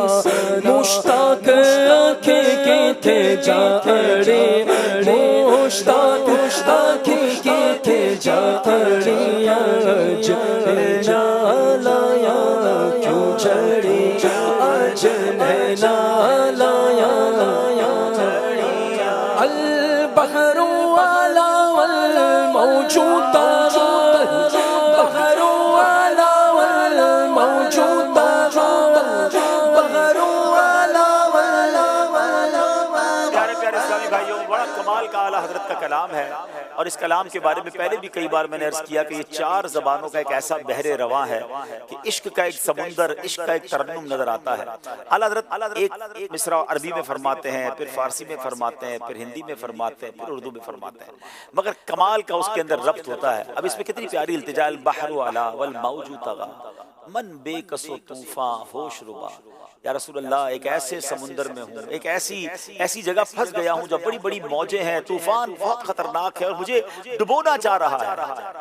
مشتاق آنکھیں کتے جا اڑے مشتاق آنکھیں کتے جا اڑے آج نینا لایا کیوں چڑھی آج نینا لایا البحر والا والموجود البحر والا والموجود البحر والا پیارے پیارے اسلامی بھائیوں، بڑا کمال کا اعلیٰ حضرت کا کلام ہے، اور اس کلام کے بارے میں پہلے بھی کئی بار میں نے عرض کیا کہ یہ چار زبانوں کا ایک ایسا بحر رواں ہے کہ عشق کا ایک سمندر، عشق کا ایک ترنم نظر آتا ہے۔ اعلیٰ حضرت ایک مصرع عربی میں فرماتے ہیں، پھر فارسی میں فرماتے ہیں، پھر ہندی میں فرماتے ہیں، پھر اردو میں فرماتے ہیں، مگر کمال کا اس کے اندر ربط ہوتا ہے۔ اب اس میں کتنی پیاری التجا، البحر علا والموج طغا من بے کس و طوفاں ہوش ربا۔ یا رسول اللہ، ایک ایسے سمندر میں ہوں، ایک ایسی جگہ پھنس گیا ہوں جب بڑی بڑی موجیں ہیں، طوفان بہت خطرناک ہے اور مجھے ڈبونا چاہ رہا ہے۔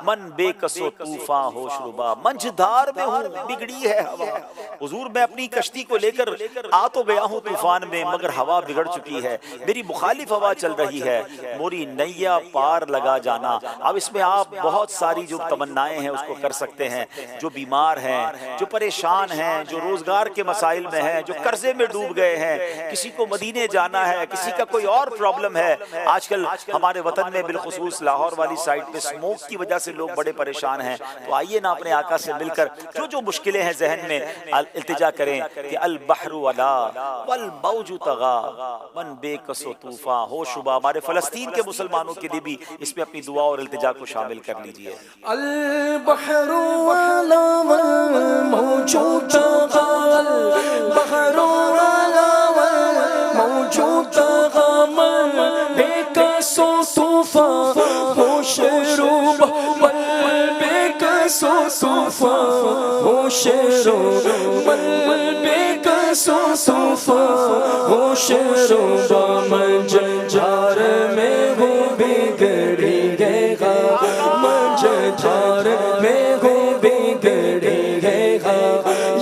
من بے کس و طوفاں ہوش ربا، منجھدار میں ہوں، بگڑی ہے ہوا۔ حضور، میں اپنی کشتی کو لے کر آ تو گیا ہوں طوفان میں، مگر ہوا بگڑ چکی ہے، میری مخالف ہوا چل رہی ہے، موری نیا پار لگا جانا۔ اب اس میں آپ بہت ساری جو تمنائیں ہیں اس کو کر سکتے ہیں۔ جو بیمار ہیں، جو پریشان ہیں، جو روزگار کے مسائل میں ہیں، جو قرضے میں ڈوب گئے ہیں، کسی کو مدینے جانا ہے، کسی کا کوئی اور پرابلم ہے۔ آج کل ہمارے وطن میں بالخصوص لاہور والی سائٹ پہ سموک کی وجہ سے لوگ بڑے پریشان ہیں، تو آئیے نا اپنے آقا سے مل کر جو مشکلیں ہیں ذہن میں التجا کریں کہ البحر علا والموج طغا من بے کس و طوفاں ہوش ربا۔ ہمارے فلسطین کے مسلمانوں کے لیے بھی اس میں اپنی دعا اور التجا کو شامل کر لیجئے۔ البحر علا والموج طغا البحر علا والموج طغا من بے کس و طوفاں ہوش ربا من بے کس و طوفاں ہوش ربا من بے کس و طوفاں ہوش ربا منجھار میں ہوں بگڑی گئے گا منجھار میں ہوں بگڑی گئے گا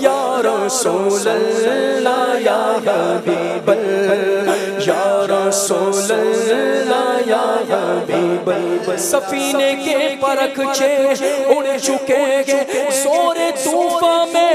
یا رسول اللہ یا حبیب اللہ یا رسول اللہ یا حبیب اللہ۔ سفینے کے پرکھچے اڑ چکے زور طوفان میں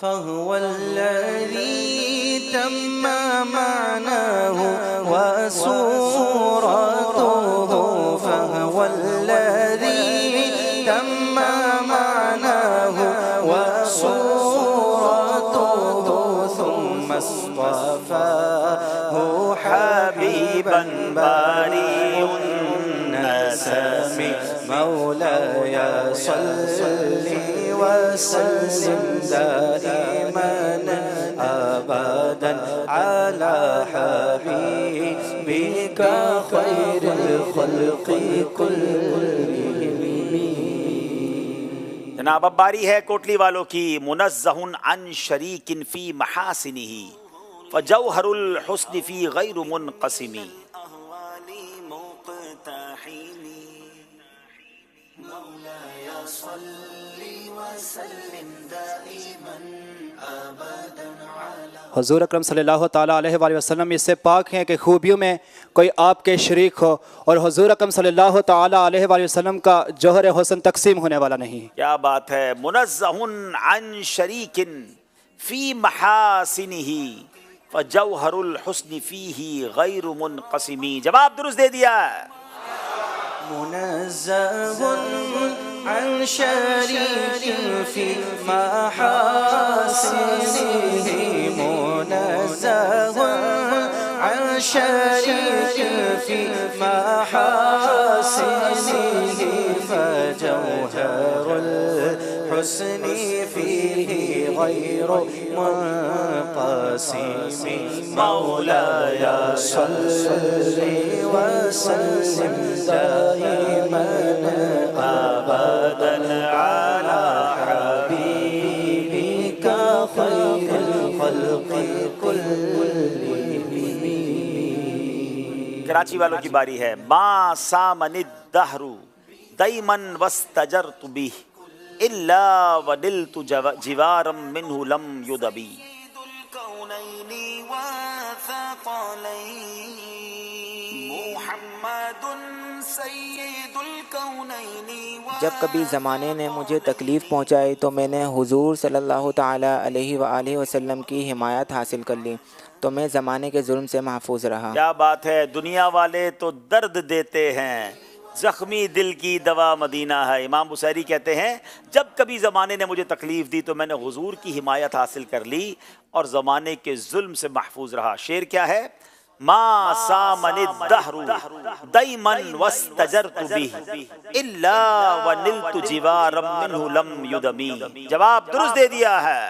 فهو الذي تم معناه وصورته فهو الذي تم معناه وصورته ثم اصطفاه حبيبا بارئ النسم مولاي صل وسلم دائما ابدا على حبيبك خير الخلق كلهم. جناب اب باری ہے کوٹلی والوں کی. منزہن عن شریک فی محاسنہ فجوہر الحسن فی غیر منقسم. حضور اکرم صلی اللہ تعالیٰ علیہ وآلہ وسلم اس سے پاک ہیں کہ خوبیوں میں کوئی آپ کے شریک ہو، اور حضور اکرم صلی اللہ تعالیٰ علیہ وآلہ وسلم کا جوہر حسن تقسیم ہونے والا نہیں. کیا بات ہے. منزہن عن شریک فی محاسنہ فجوہر الحسن فیہ غیر منقسم. جواب درست دے دیا. منزہ عن شریک فی محاسنہ منزہ عن شریک فی محاسنہ فجوہر الحسن فیہ غیر منقسم. مولاي صل وسلم دائما ابدا على حبيبك خير الخلق كلهم. کراچی والوں کی باری ہے. ما سامن الدہر دائما واستجرت به الا ونلت جوارا منه لم يدبی. جب کبھی زمانے نے مجھے تکلیف پہنچائی تو میں نے حضور صلی اللہ تعالیٰ علیہ وآلہ وسلم کی حمایت حاصل کر لی تو میں زمانے کے ظلم سے محفوظ رہا. کیا بات ہے. دنیا والے تو درد دیتے ہیں، زخمی دل کی دوا مدینہ ہے. امام بصیری کہتے ہیں جب کبھی زمانے نے مجھے تکلیف دی تو میں نے حضور کی حمایت حاصل کر لی اور زمانے کے ظلم سے محفوظ رہا. شعر کیا ہے؟ ما سامن الدہر دائما واستجرت به الا ونلت جوارا منه لم يدمی. جواب درست دے دیا ہے.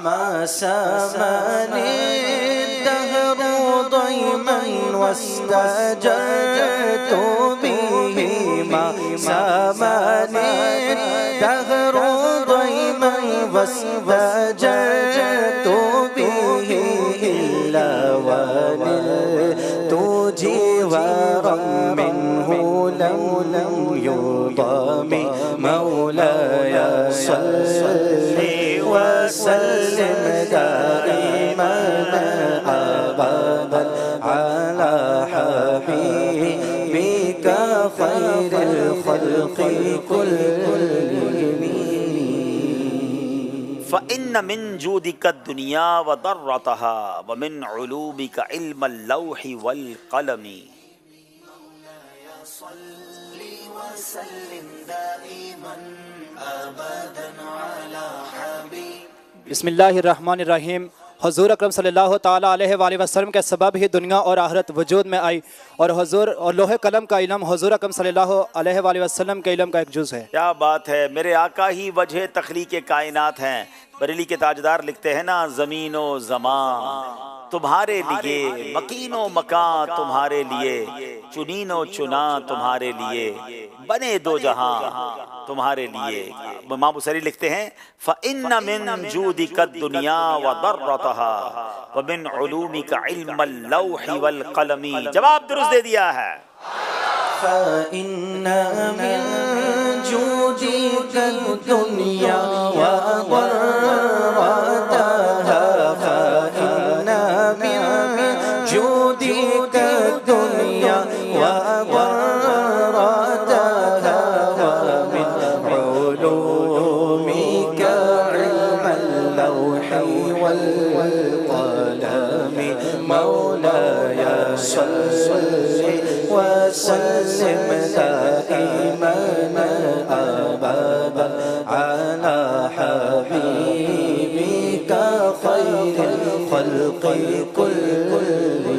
ما سامن الدهر ضيما واستجرت به ما سامن الدهر ضيما واستجرت به إلا ونلت جوارا منه لم يضام. مولاي صل وسلم دائما ابدا على حبيبك خير الخلق كلهم. فإن من جودك الدنيا وضرتها ومن علومك علم اللوح والقلم. صل وسلم دائما ابدا على حبيبك. بسم اللہ الرحمن الرحیم. حضور اکرم صلی اللہ تعالیٰ علیہ وآلہ وسلم کے سبب ہی دنیا اور آخرت وجود میں آئی، اور حضور اور لوح قلم کا علم حضور اکرم صلی اللہ علیہ وآلہ وسلم کے علم کا ایک جز ہے. کیا بات ہے. میرے آقا ہی وجہ تخلیق کائنات ہیں. بریلی کے تاجدار لکھتے ہیں نا، زمین و زمان تمہارے لیے، مکین و مکان تمہارے لیے، چنین و چنا تمہارے لیے، بنے دو جہاں تمہارے لیے. امام بصیری لکھتے ہیں فَإِنَّ مِن جُودِكَ الدُّنْيَا وَضَرَّتَهَا وَمِنْ عُلُومِكَ عِلْمَ اللَّوْحِ وَالْقَلَمِ. جواب درست دے دیا ہے. فإن من جودك الدنيا وضرتها فإن من جودك الدنيا وضرتها ومن علومك علم والقلم مولاي صل وسلم دائما أبدا على حبيبك خير الخلق كلهم.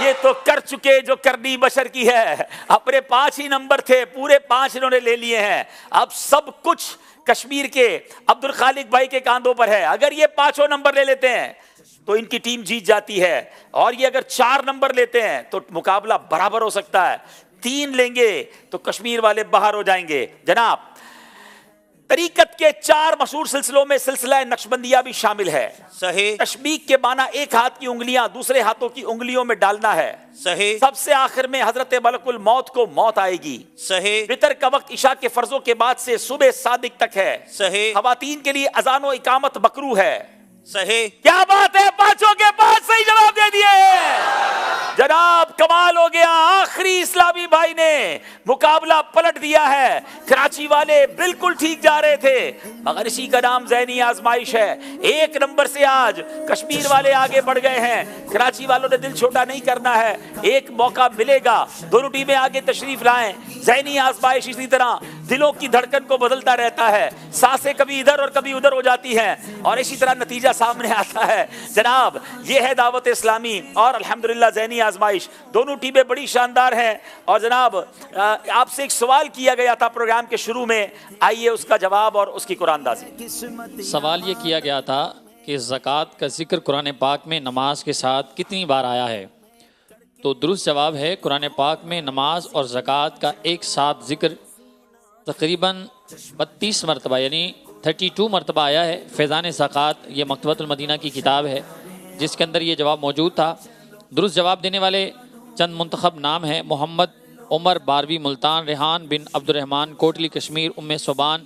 یہ تو کر چکے جو کرنی بشر کی ہے. اپنے 5 ہی نمبر تھے, پورے 5 انہوں نے لے لیے ہیں. اب سب کچھ کشمیر کے عبد الخالق بھائی کے کاندھوں پر ہے. اگر یہ 5 نمبر لے لیتے ہیں تو ان کی ٹیم جیت جاتی ہے, اور یہ اگر 4 نمبر لیتے ہیں تو مقابلہ برابر ہو سکتا ہے. 3 لیں گے تو کشمیر والے باہر ہو جائیں گے. جناب, طریقت کے 4 مشہور سلسلوں میں سلسلہ نقشبندیہ بھی شامل ہے. صحیح. تشبیک کے معنی ایک ہاتھ کی انگلیاں دوسرے ہاتھوں کی انگلیوں میں ڈالنا ہے. صحیح. سب سے آخر میں حضرت ملک الموت کو موت آئے گی. صحیح. وتر کا وقت عشاء کے فرضوں کے بعد سے صبح صادق تک ہے. صحیح. خواتین کے لیے اذان و اقامت مکروہ ہے. صحیح. کیا بات ہے, 5 کے 5 صحیح جواب دے دیے. جناب کمال ہو گیا, آخری اسلامی بھائی نے مقابلہ پلٹ دیا ہے. کراچی والے بالکل ٹھیک جا رہے تھے, مگر اسی کا نام ذہنی آزمائش ہے. 1 نمبر سے آج کشمیر والے آگے بڑھ گئے ہیں. کراچی والوں نے دل چھوٹا نہیں کرنا ہے, ایک موقع ملے گا. دونوں ٹیمیں آگے تشریف لائیں. ذہنی آزمائش اسی طرح دلوں کی دھڑکن کو بدلتا رہتا ہے, سانسیں کبھی ادھر اور کبھی ادھر ہو جاتی ہیں, اور اسی طرح نتیجہ سامنے آتا ہے. جناب یہ ہے دعوت اسلامی, اور الحمدللہ ذہنی آزمائش. دونوں ٹیمیں بڑی شاندار ہیں. اور جناب آپ سے ایک سوال کیا گیا تھا پروگرام کے شروع میں, آئیے اس کا جواب اور اس کی قرآن اندازی. سوال یہ کیا گیا تھا کہ زکوٰۃ کا ذکر قرآن پاک میں نماز کے ساتھ کتنی بار آیا ہے؟ تو درست جواب ہے, قرآن پاک میں نماز اور زکوٰۃ کا ایک ساتھ ذکر تقریباً 32 مرتبہ یعنی 32 مرتبہ آیا ہے. فیضان زکوٰۃ یہ مکتبۃ المدینہ کی کتاب ہے جس کے اندر یہ جواب موجود تھا. درست جواب دینے والے چند منتخب نام ہیں: محمد عمر باروی ملتان, ریحان بن عبد الرحمن کوٹلی کشمیر, ام صوبان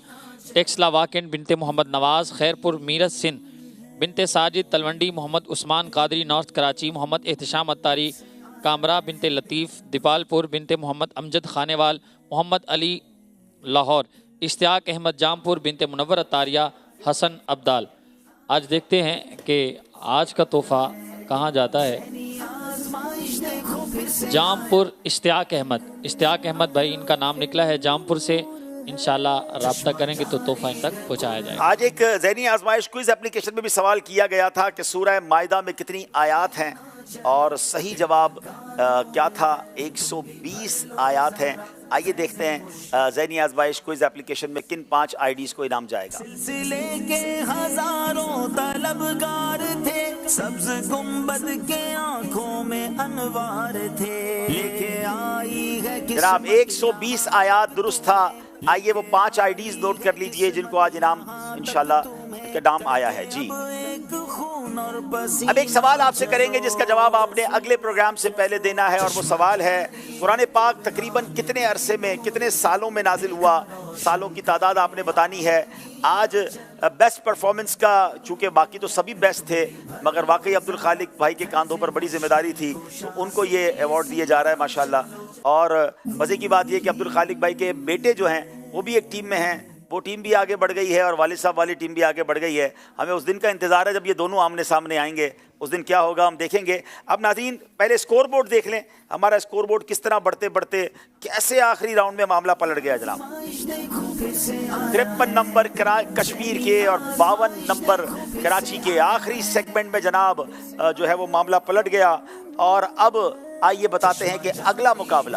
ٹیکسلا واکن بنت محمد نواز خیرپور میرٹھ سندھ, بنت ساجد تلونڈی, محمد عثمان قادری نارتھ کراچی, محمد احتشام اتاری کامرا بنت لطیف دیپالپور, بنت محمد امجد خانیوال, محمد علی لاہور, اشتیاق احمد جامپور بنت منور اتاریہ, حسن عبدال. آج دیکھتے ہیں کہ آج کا تحفہ کہاں جاتا ہے. جامپور اشتیاق احمد بھائی ان کا نام نکلا ہے جامپور سے. انشاءاللہ رابطہ کریں گے تو تحفہ ان تک پہنچایا جائے. آج ایک ذہنی آزمائش کوئز اپلیکیشن میں بھی سوال کیا گیا تھا کہ سورہ مائدہ میں کتنی آیات ہیں, اور صحیح جواب کیا تھا؟ 120 آیات ہیں. آئیے دیکھتے ہیں ذہنی آزمائش کوئز اپلیکیشن میں کن 5 آئی ڈیز کو انعام جائے گا. سلسلے کے ہزاروں طلبگار تھے, سبز گنبد کے آنکھوں میں انوار تھے, لے کے آئی ہے جناب 120 آیات درست تھا. آئیے وہ 5 آئی ڈیز نوٹ کر لیجئے جن کو آج انعام انشاءاللہ کے نام آیا ہے. جی اب ایک سوال آپ سے کریں گے جس کا جواب آپ نے اگلے پروگرام سے پہلے دینا ہے, اور وہ سوال ہے قرآن پاک تقریباً کتنے عرصے میں کتنے سالوں میں نازل ہوا؟ سالوں کی تعداد آپ نے بتانی ہے. آج بیسٹ پرفارمنس کا, چونکہ باقی تو سبھی بیسٹ تھے مگر واقعی عبد الخالق بھائی کے کاندھوں پر بڑی ذمہ داری تھی, تو ان کو یہ ایوارڈ دیا جا رہا ہے ماشاءاللہ. اور مزے کی بات یہ کہ عبد الخالق بھائی کے بیٹے جو ہیں وہ بھی ایک ٹیم میں ہیں, وہ ٹیم بھی آگے بڑھ گئی ہے اور والد صاحب والی ٹیم بھی آگے بڑھ گئی ہے. ہمیں اس دن کا انتظار ہے جب یہ دونوں آمنے سامنے آئیں گے. اس دن کیا ہوگا ہم دیکھیں گے. اب ناظرین پہلے اسکور بورڈ دیکھ لیں, ہمارا اسکور بورڈ کس طرح بڑھتے بڑھتے کیسے آخری راؤنڈ میں معاملہ پلٹ گیا. جناب 53 نمبر کشمیر کے اور 52 نمبر کراچی کے. آخری سیگمنٹ میں جناب جو ہے وہ معاملہ پلٹ گیا. اور اب آئیے بتاتے ہیں کہ اگلا مقابلہ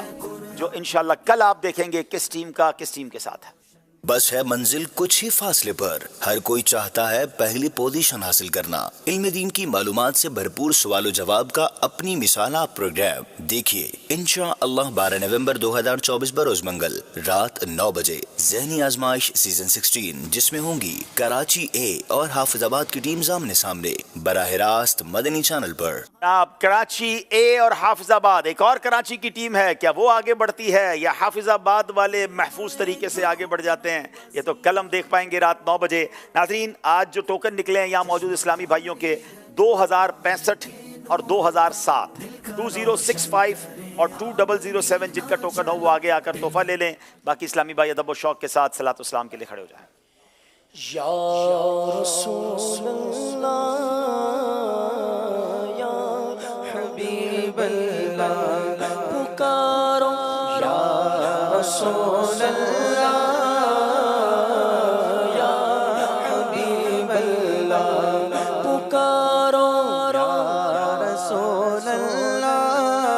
جو انشاءاللہ کل آپ دیکھیں گے کس ٹیم کا کس ٹیم کے ساتھ ہے. بس ہے منزل کچھ ہی فاصلے پر. ہر کوئی چاہتا ہے پہلی پوزیشن حاصل کرنا. علم دین کی معلومات سے بھرپور سوال و جواب کا اپنی مثال آپ پروگرام دیکھیے انشاءاللہ 12 نومبر 2024 بروز منگل رات 9 بجے ذہنی آزمائش سیزن 16, جس میں ہوں گی کراچی اے اور حافظ آباد کی ٹیم آمنے سامنے براہ راست مدنی چینل پر. آپ کراچی اے اور حافظ آباد, ایک اور کراچی کی ٹیم ہے, کیا وہ آگے بڑھتی ہے یا حافظ آباد والے محفوظ طریقے سے آگے بڑھ جاتے ہیں؟ یہ تو کل ہم دیکھ پائیں گے رات 9 بجے. ناظرین آج جو ٹوکن نکلے ہیں یہاں موجود اسلامی بھائیوں کے 2065 اور 2007 2065 اور 2007 جن کا ٹوکن ہو وہ آگے آ کر تحفہ لے لیں. باقی اسلامی بھائی ادب و شوق کے ساتھ صلاۃ و سلام کے لیے کھڑے ہو جائیں. یا رسول اللہ یا حبیب اللہ پکارو, یا رسول اللہ یا حبیب اللہ پکارو, یا رسول اللہ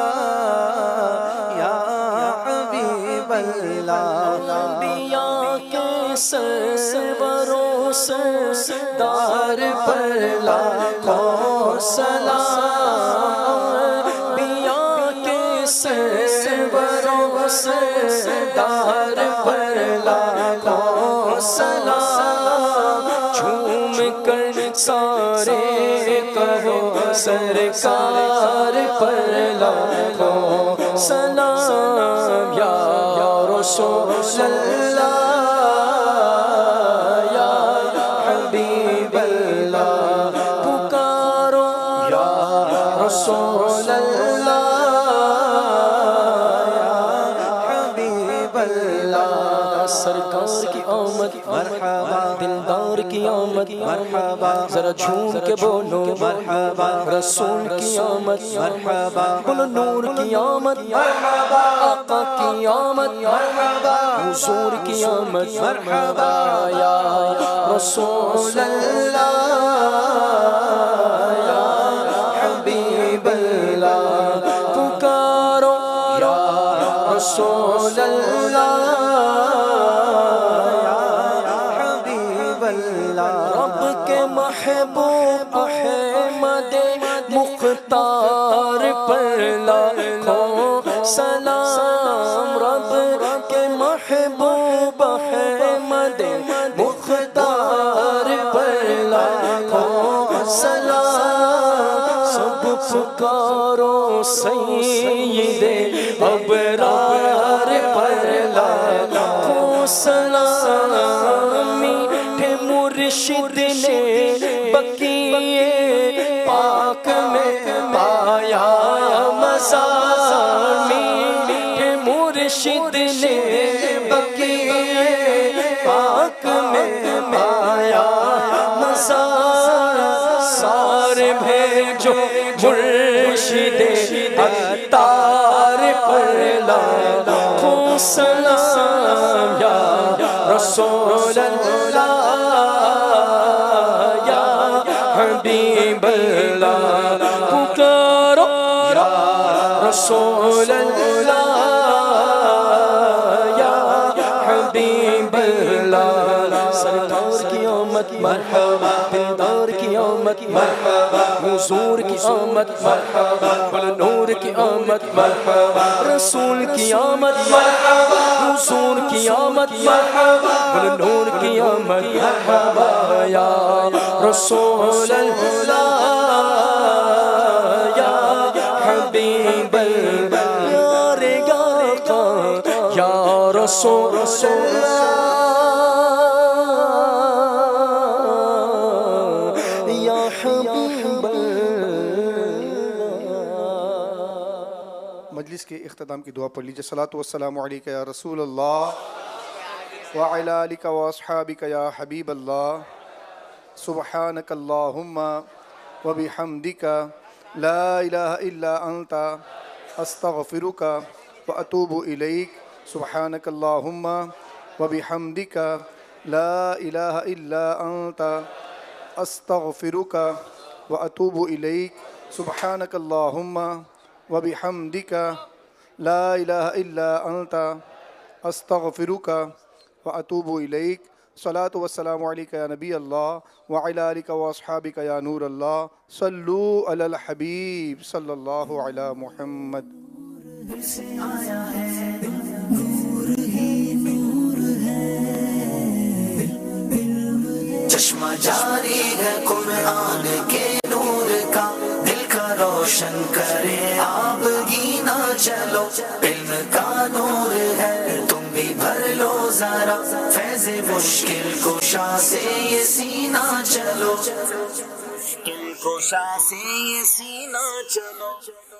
سروروں سردار پر لاکھوں سلام، انبیاء کے سروروں سردار پر لاکھوں سلام، جھوم کر سارے کہو سرکار پر لاکھوں سلام، یا رسول اللہ یا حبیب اللہ، پکارو یا رسول اللہ یا حبیب اللہ، سرکار کی آمد مرحبا، دلدار کی آمد مرحبا، ذرا جھوم کے بولو مرحبا، رسول کی آمد مرحبا، بولو نور کی آمد مرحبا، آقا کی آمد مرحبا، حضور کی آمد مرحبا، یا رسول اللہ یا حبیب اللہ، پکارو یا رسول اللہ رب کے محبوب احمد مختار پر لاکھوں سلام، رب کے محبوب احمد مختار پر لاکھوں سلام، سب پکارو سید ابرار پر لاکھوں سلام، مرشد نے بقیع پاک میں پایا مزار، مرشد نے بقیع پاک میں پایا مزار، سار بھیجو مرشد عطار پر لاکھوں سلام، یا رسول اللہ یا حبیب اللہ، پکارو یا رسول اللہ یا حبیب اللہ، سرکار کی آمد مرحبا، دلدار کی آمد مرحبا، حضور کی آمد مرحبا، نور کی آمد مرحبا، رسول کی آمد مرحبا، حضور کی آمد مرحبا، نور کی آمد مرحبا، یا رسول اللہ یا حبیب اللہ، یا رسول اللہ یا حبیب اللہ۔ مجلس کے اختتام کی دعا پڑھ لیجیے۔ صلاۃ والسلام علیک یا رسول اللہ وعلی آلک واصحابک یا حبیب اللہ، سبحانک اللہم وبحمدک لا الہ الا انت استغفرک واتوب الیک، سبحانک اللہم وبحمدک لا الہ الا انت استغفرک واتوب الیک، سبحانک اللہم وبحمدک لا الہ الا انت استغفرک واتوب الیک، صلاۃ والسلام علیک یا نبی اللہ وعلی آلک واصحابک یا نور اللہ، صلو علی الحبیب صلی اللہ علی محمد۔ چشمہ جاری ہے قرآن کے نور کا، دل کا روشن کرے آپ گینا چلو، علم کا نور ہے تم بھی بھر لو ذرا، فیض مشکل کشا سے یہ سینہ چلو، مشکل کشا سے یہ سینہ چلو۔